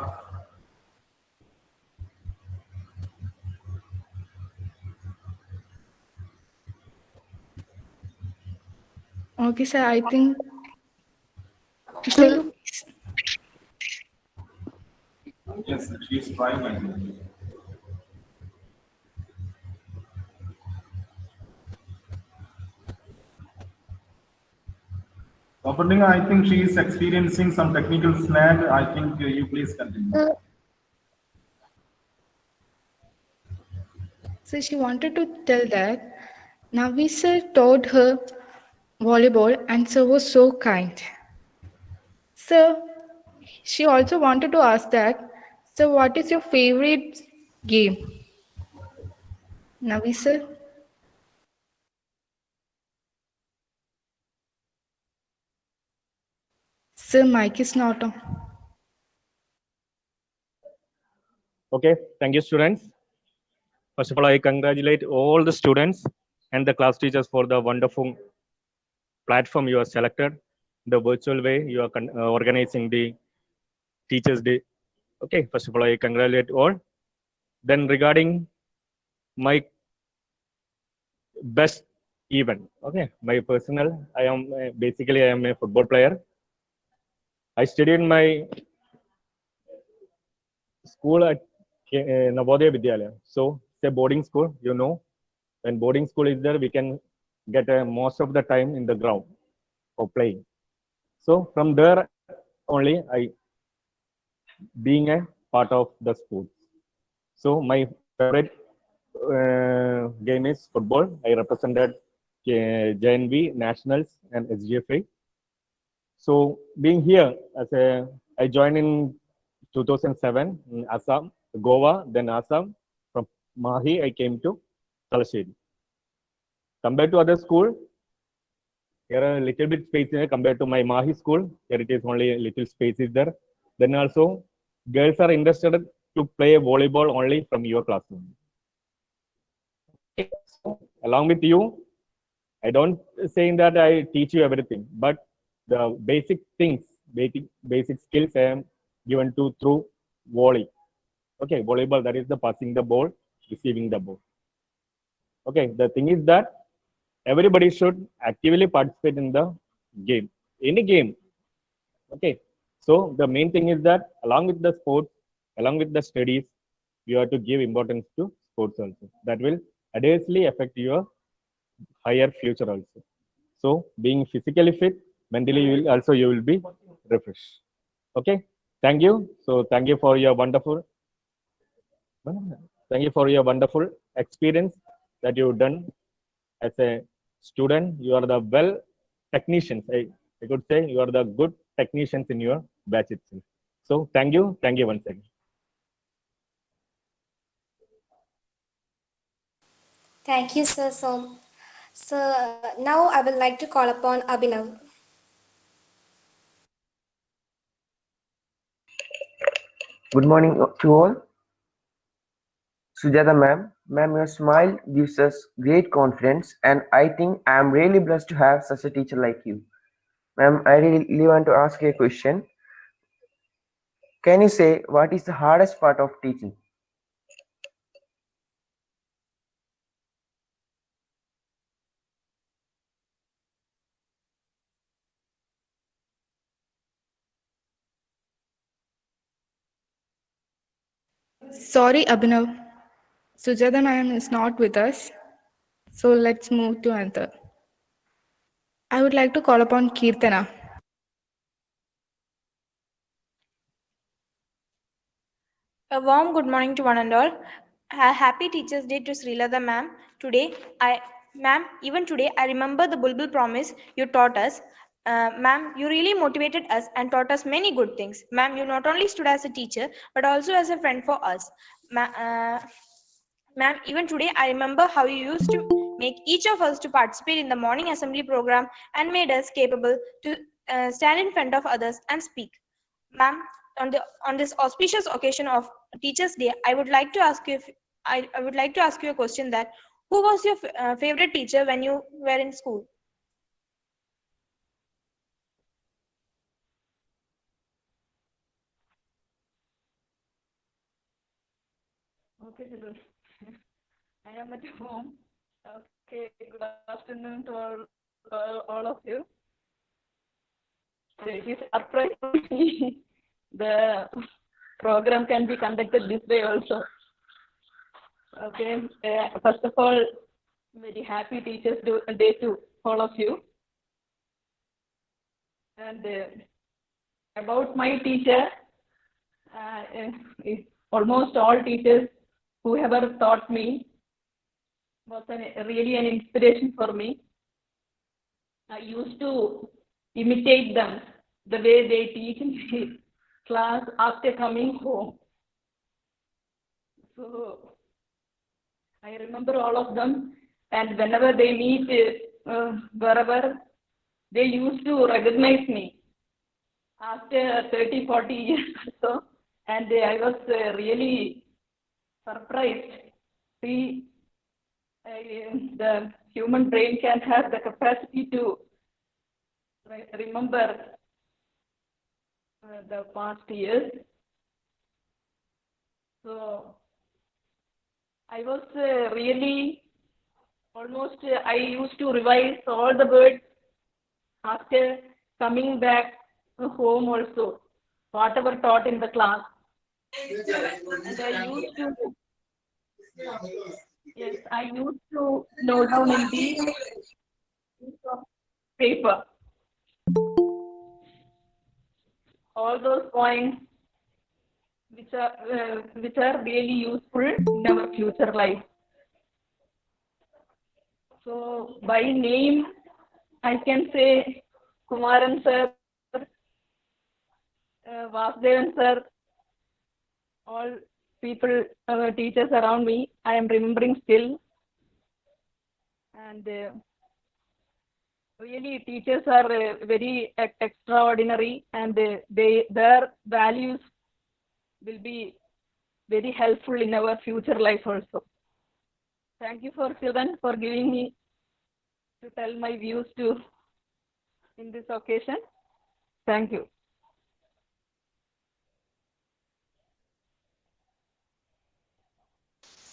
Okay, sir, I think Krishnendu, please. Yes, she is trying. I think. Kapalinga, I think she is experiencing some technical snag. I think you please continue. So she wanted to tell that Navi sir taught her volleyball and sir was so kind. Sir, she also wanted to ask that, sir, what is your favorite game? Navi sir? Sir, mic is not on. Okay, thank you, students. First of all, I congratulate all the students and the class teachers for the wonderful platform you have selected, the virtual way you are organizing the Teachers' Day. Okay, first of all, I congratulate all. Then regarding my best event, okay, my personal, I am basically I am a football player. I studied in my school at Navodaya Vidyalaya. So it's a boarding school, you know. When boarding school is there, we can get most of the time in the ground for playing. So from there only, I being a part of the sports. So my favorite game is football. I represented JNV, Nationals, and SGFA. So being here as I joined in 2007 in Assam, Goa, then Assam. From Mahi, I came to Talasheri. Compared to other school, here are a little bit space here compared to my Mahi school. Here it is only a little space is there. Then also, girls are interested to play volleyball only from your classroom. Okay. So, along with you, I don't saying that I teach you everything, but the basic things, basic skills I am given to through volley. Okay, volleyball, that is the passing the ball, receiving the ball. Okay, the thing is that everybody should actively participate in the game, any game. Okay, so the main thing is that along with the sports, along with the studies, you have to give importance to sports also. That will adversely affect your higher future also. So being physically fit, mentally you will be refreshed. Okay, thank you. So thank you for your wonderful experience that you've done as a student, you are the well technicians. I could say you are the good technicians in your batch itself. So thank you once again. Thank you, sir. So now I would like to call upon Abhinav. Good morning to all. Sujata ma'am, your smile gives us great confidence, and I think I am really blessed to have such a teacher like you. Ma'am, I really want to ask you a question. Can you say what is the hardest part of teaching? Sorry, Abhinav. Sujata ma'am is not with us. So let's move to another. I would like to call upon Kirtana. A warm good morning to one and all. A happy Teachers' Day to Srilata ma'am. Even today, I remember the Bulbul promise you taught us. Ma'am, you really motivated us and taught us many good things. Ma'am, you not only stood as a teacher, but also as a friend for us. Ma'am, even today, I remember how you used to make each of us to participate in the morning assembly program and made us capable to stand in front of others and speak. Ma'am, on this auspicious occasion of Teachers' Day, I would like to ask you a question that who was your favorite teacher when you were in school? Okay, children. I am at home. Okay, good afternoon to all of you. It is surprising the program can be conducted this way also. Okay, first of all, very happy Teachers' Day to all of you. And about my teacher, almost all teachers who ever taught me was really an inspiration for me. I used to imitate them, the way they teach in the class after coming home. So I remember all of them, and whenever they meet, wherever, they used to recognize me after 30, 40 years or so, and I was really surprised. See, the human brain can have the capacity to remember the past years. So I was really almost, I used to revise all the words after coming back home also, whatever taught in the class. And I used to note down in the piece of paper all those points which are really useful in our future life. So by name, I can say Kumaran sir, Vasudevan sir, all people, teachers around me, I am remembering still. And really, teachers are very extraordinary, and their values will be very helpful in our future life also. Thank you for children for giving me to tell my views in this occasion. Thank you.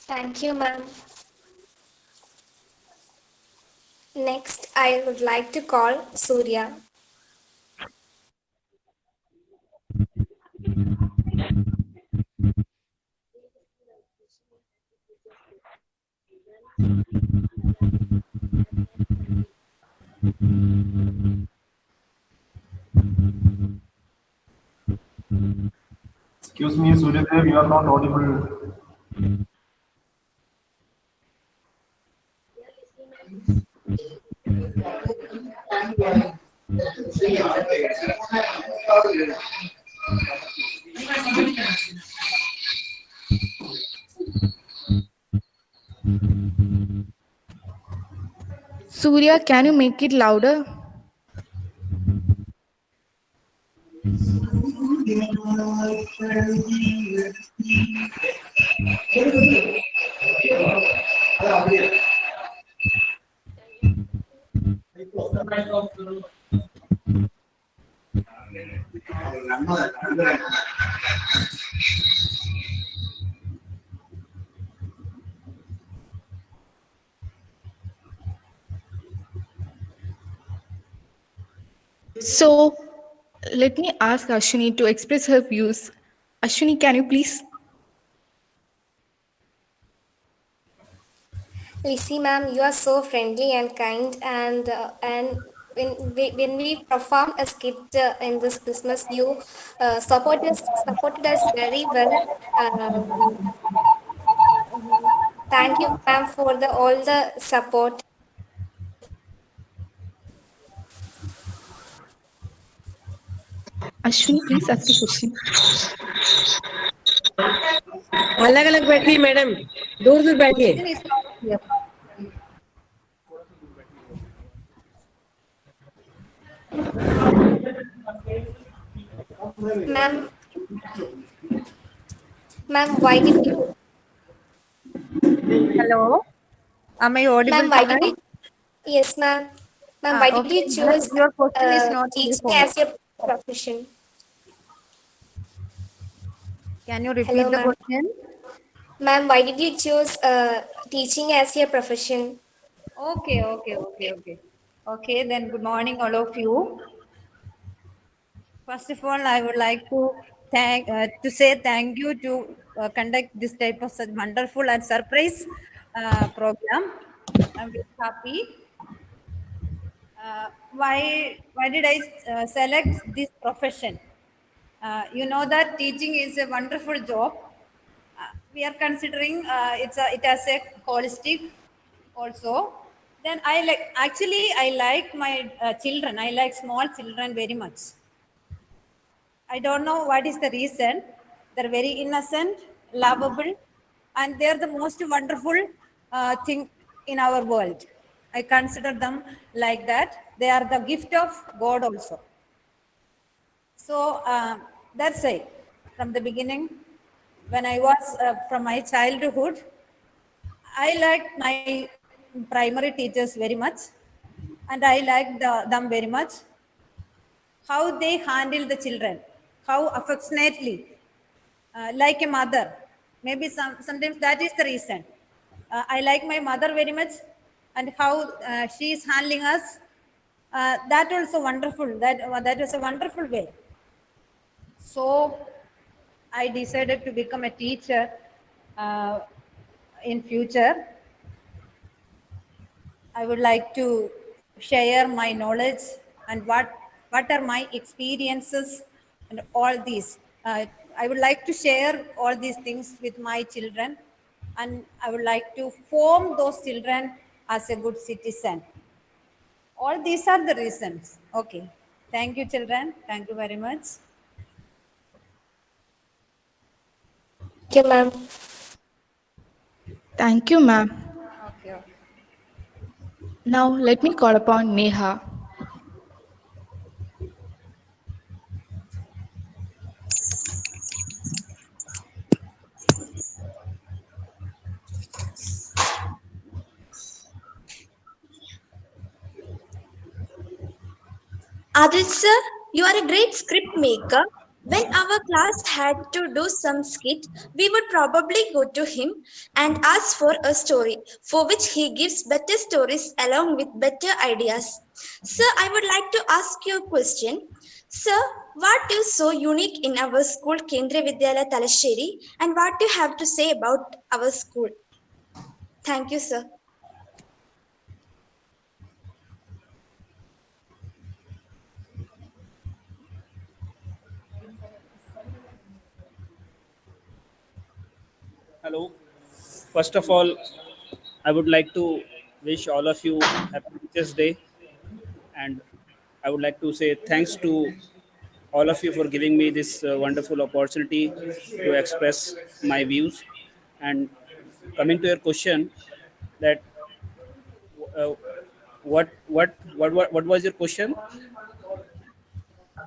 Thank you, ma'am. Next, I would like to call Surya. Excuse me, Suryadev, you are not audible. Surya, can you make it louder? So, let me ask Ashwini to express her views. Ashwini, can you please? Lissy ma'am, you are so friendly and kind, and when we performed a skit in this Christmas, you supported us very well. Thank you, ma'am, for the all the support. Ashwini, please ask a question. अलग अलग बैठिए madam, दूर दूर बैठिए. Ma'am, why did you? Hello, am I audible Ma'am, why did tonight? you? Yes, ma'am. Ma'am, why did Okay, you choose your question is not clear teaching for me. as your profession? Can you repeat Hello, the ma'am. question? Ma'am, why did you choose teaching as your profession? Okay. Okay, then good morning, all of you. First of all, I would like to say thank you to conduct this type of such wonderful and surprise program. I'm very happy. Why did I select this profession? You know that teaching is a wonderful job. We are considering it as a holistic also. Then I like my children. I like small children very much. I don't know what is the reason. They're very innocent, lovable, and they're the most wonderful thing in our world. I consider them like that. They are the gift of God also. So that's it. From the beginning, when I was from my childhood, I liked my primary teachers very much, and I liked them very much. How they handle the children, how affectionately, like a mother. Maybe sometimes that is the reason. I like my mother very much, and how she is handling us. That also wonderful. That was a wonderful way. So I decided to become a teacher in future. I would like to share my knowledge and what are my experiences and all these. I would like to share all these things with my children, and I would like to form those children as a good citizen. All these are the reasons. Okay. Thank you, children. Thank you very much. Thank you, ma'am. Thank you, ma'am. Okay. Now, let me call upon Neha. Adit sir, you are a great script maker. When our class had to do some skit, we would probably go to him and ask for a story, for which he gives better stories along with better ideas. Sir, I would like to ask you a question. Sir, what is so unique in our school, Kendriya Vidyalaya Talasheri, and what do you have to say about our school? Thank you, sir. Hello. First of all, I would like to wish all of you happy Teachers Day, and I would like to say thanks to all of you for giving me this wonderful opportunity to express my views. And coming to your question, that uh, what was your question?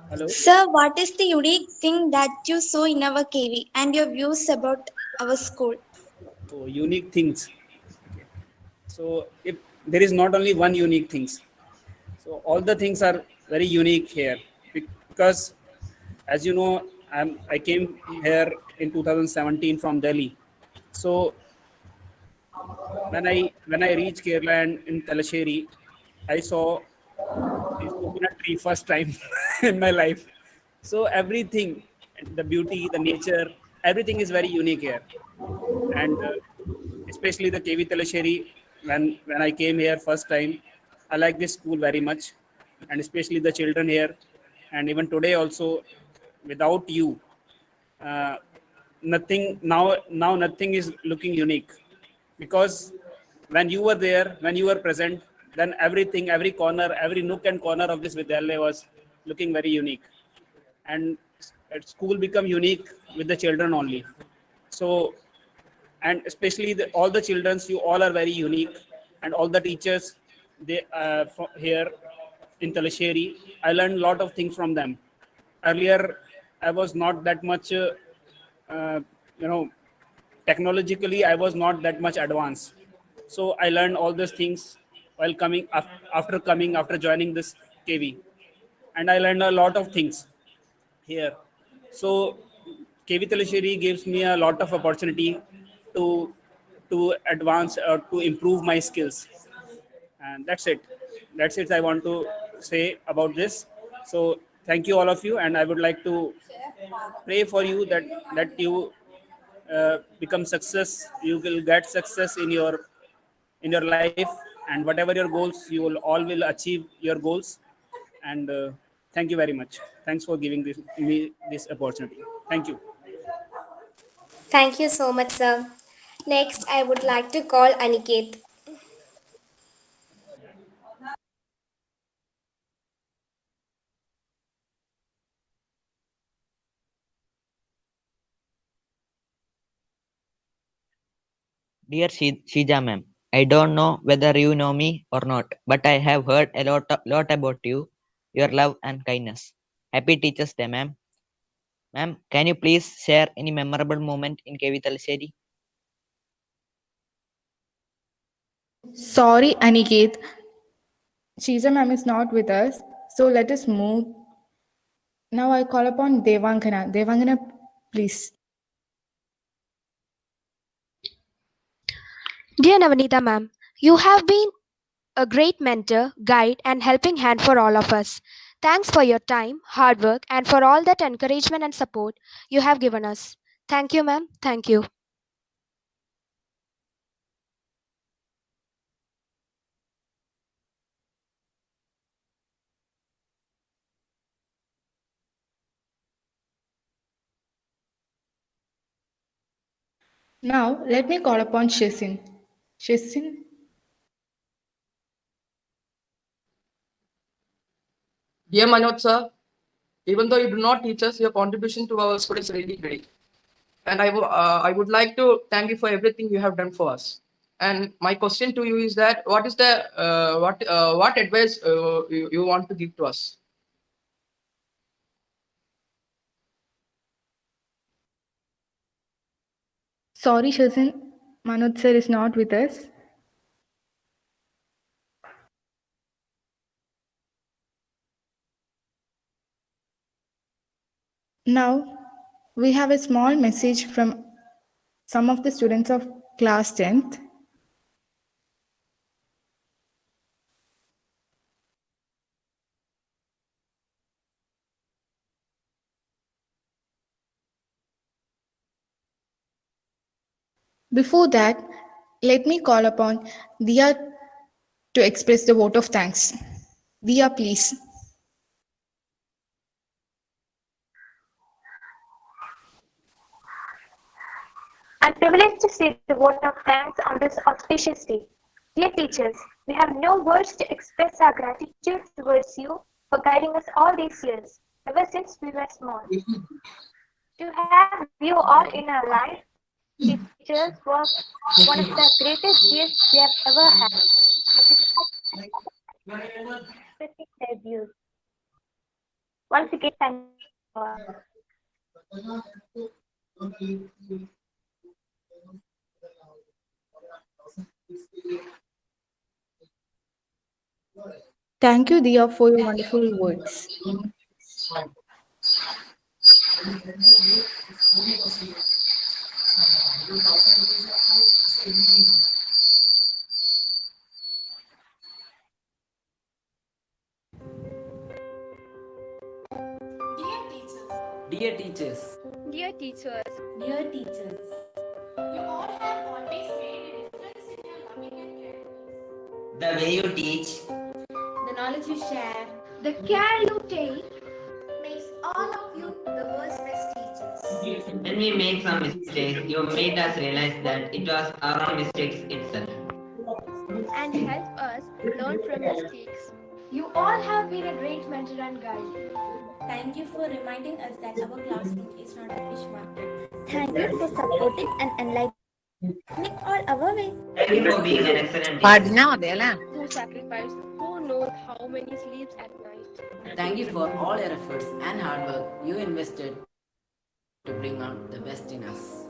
Hello. Sir, what is the unique thing that you saw in our KV and your views about our school? Oh, unique things. So if there is not only one unique things, so all the things are very unique here because, as you know, I came here in 2017 from Delhi. So when I reached Kerala and in Talasheri, I saw this coconut tree first time in my life. So everything, the beauty, the nature, everything is very unique here. And especially the KV Talasheri, when I came here first time, I like this school very much, and especially the children here. And even today also, without you, uh, nothing is looking unique, because when you were there, when you were present, then everything, every corner, every nook and corner of this Vidyalaya was looking very unique, and school become unique with the children only. So, and especially all the children, you all are very unique, and all the teachers, they here in Talasheri, I learned a lot of things from them. Earlier I was not that much uh, you know technologically I was not that much advanced, so I learned all these things while after joining this KV, and I learned a lot of things here. So KV Talasheri gives me a lot of opportunity to advance or to improve my skills, and that's it I want to say about this. So thank you all of you, and I would like to pray for you that you become success, you will get success in your life, and whatever your goals, you will all will achieve your goals. And thank you very much. Thanks for giving me this opportunity. Thank you. Thank you so much, sir. Next, I would like to call Aniket. Dear Shija ma'am, I don't know whether you know me or not, but I have heard a lot about you, your love and kindness. Happy Teachers Day, ma'am. Ma'am, can you please share any memorable moment in KV Talasheri? Sorry, Aniket. Shiza ma'am is not with us, so let us move. Now I call upon Devangana. Devangana, please. Dear Navanita ma'am, you have been a great mentor, guide, and helping hand for all of us. Thanks for your time, hard work, and for all that encouragement and support you have given us. Thank you, ma'am. Thank you. Now let me call upon Shisin. Shisin. Dear Manoj sir, even though you do not teach us, your contribution to our school is really great. And I would like to thank you for everything you have done for us. And my question to you is that what is the what advice you want to give to us? Sorry, Shisin. Manoj sir is not with us. Now we have a small message from some of the students of class 10th. Before that, let me call upon Dia to express the vote of thanks. Dia, please. I'm privileged to say the vote of thanks on this auspicious day. Dear teachers, we have no words to express our gratitude towards you for guiding us all these years, ever since we were small. To have you all in our life, teachers, was one of the greatest gifts we have ever had. Expressing their views. Once again, thank you all. Thank you, Dia, for your wonderful words. Dear teachers, Dear teachers, Dear teachers, you all have always made a difference in your loving and caring. the way you teach, the knowledge you share, The care you take makes all of you the world's best teachers. when we make some mistakes, you made us realize that it was our own mistakes itself. and help us learn from mistakes. You all have been a great mentor and guide. Thank you for reminding us that our classroom is not a fish market. Thank you for supporting and enlightening all our way. Thank you for being an excellent teacher. Who sacrificed, who knows how many sleeps at night. Thank you for all your efforts and hard work you invested to bring out the best in us.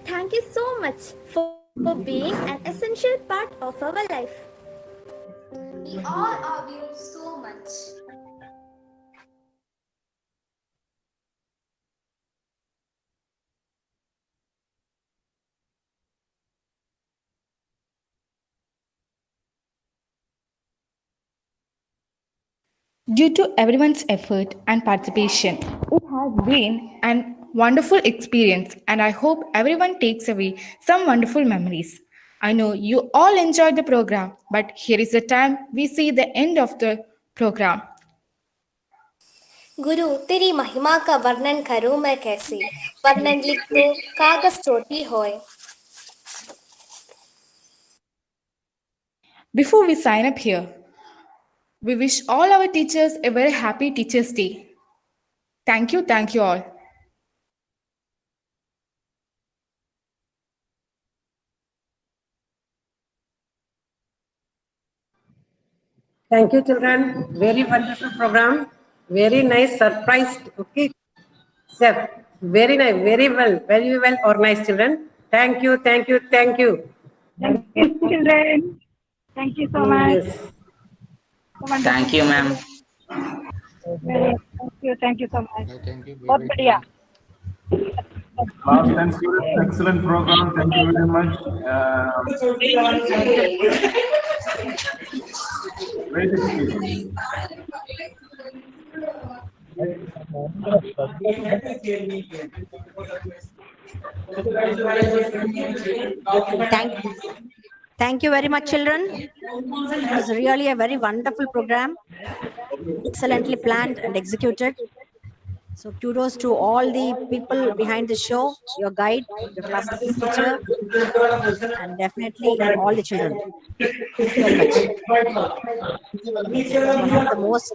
Thank you so much for being an essential part of our life. We all love you so much. Due to everyone's effort and participation, it has been a wonderful experience, and I hope everyone takes away some wonderful memories. I know you all enjoyed the program, but here is the time we see the end of the program. गुरु तेरी महिमा का वर्णन करूं मैं कैसे, वर्णन लिख तो कागज चोटी होए. Before we sign up here, we wish all our teachers a very happy Teachers' Day. Thank you all. Thank you, children. Very wonderful program. Very nice, surprised. Okay, sir. Very nice, very well organized, children. Thank you. Thank you, children. Thank you so much. Yes. Thank you, ma'am. Thank you so much. Thank you. बहुत बढ़िया. Last 10 students, excellent program. Thank you very much. Great experience. Thank you very much, children. It was really a very wonderful program, excellently planned and executed. So kudos to all the people behind the show, your guide, your class teacher, and definitely all the children. Thank you very much. It was one of the most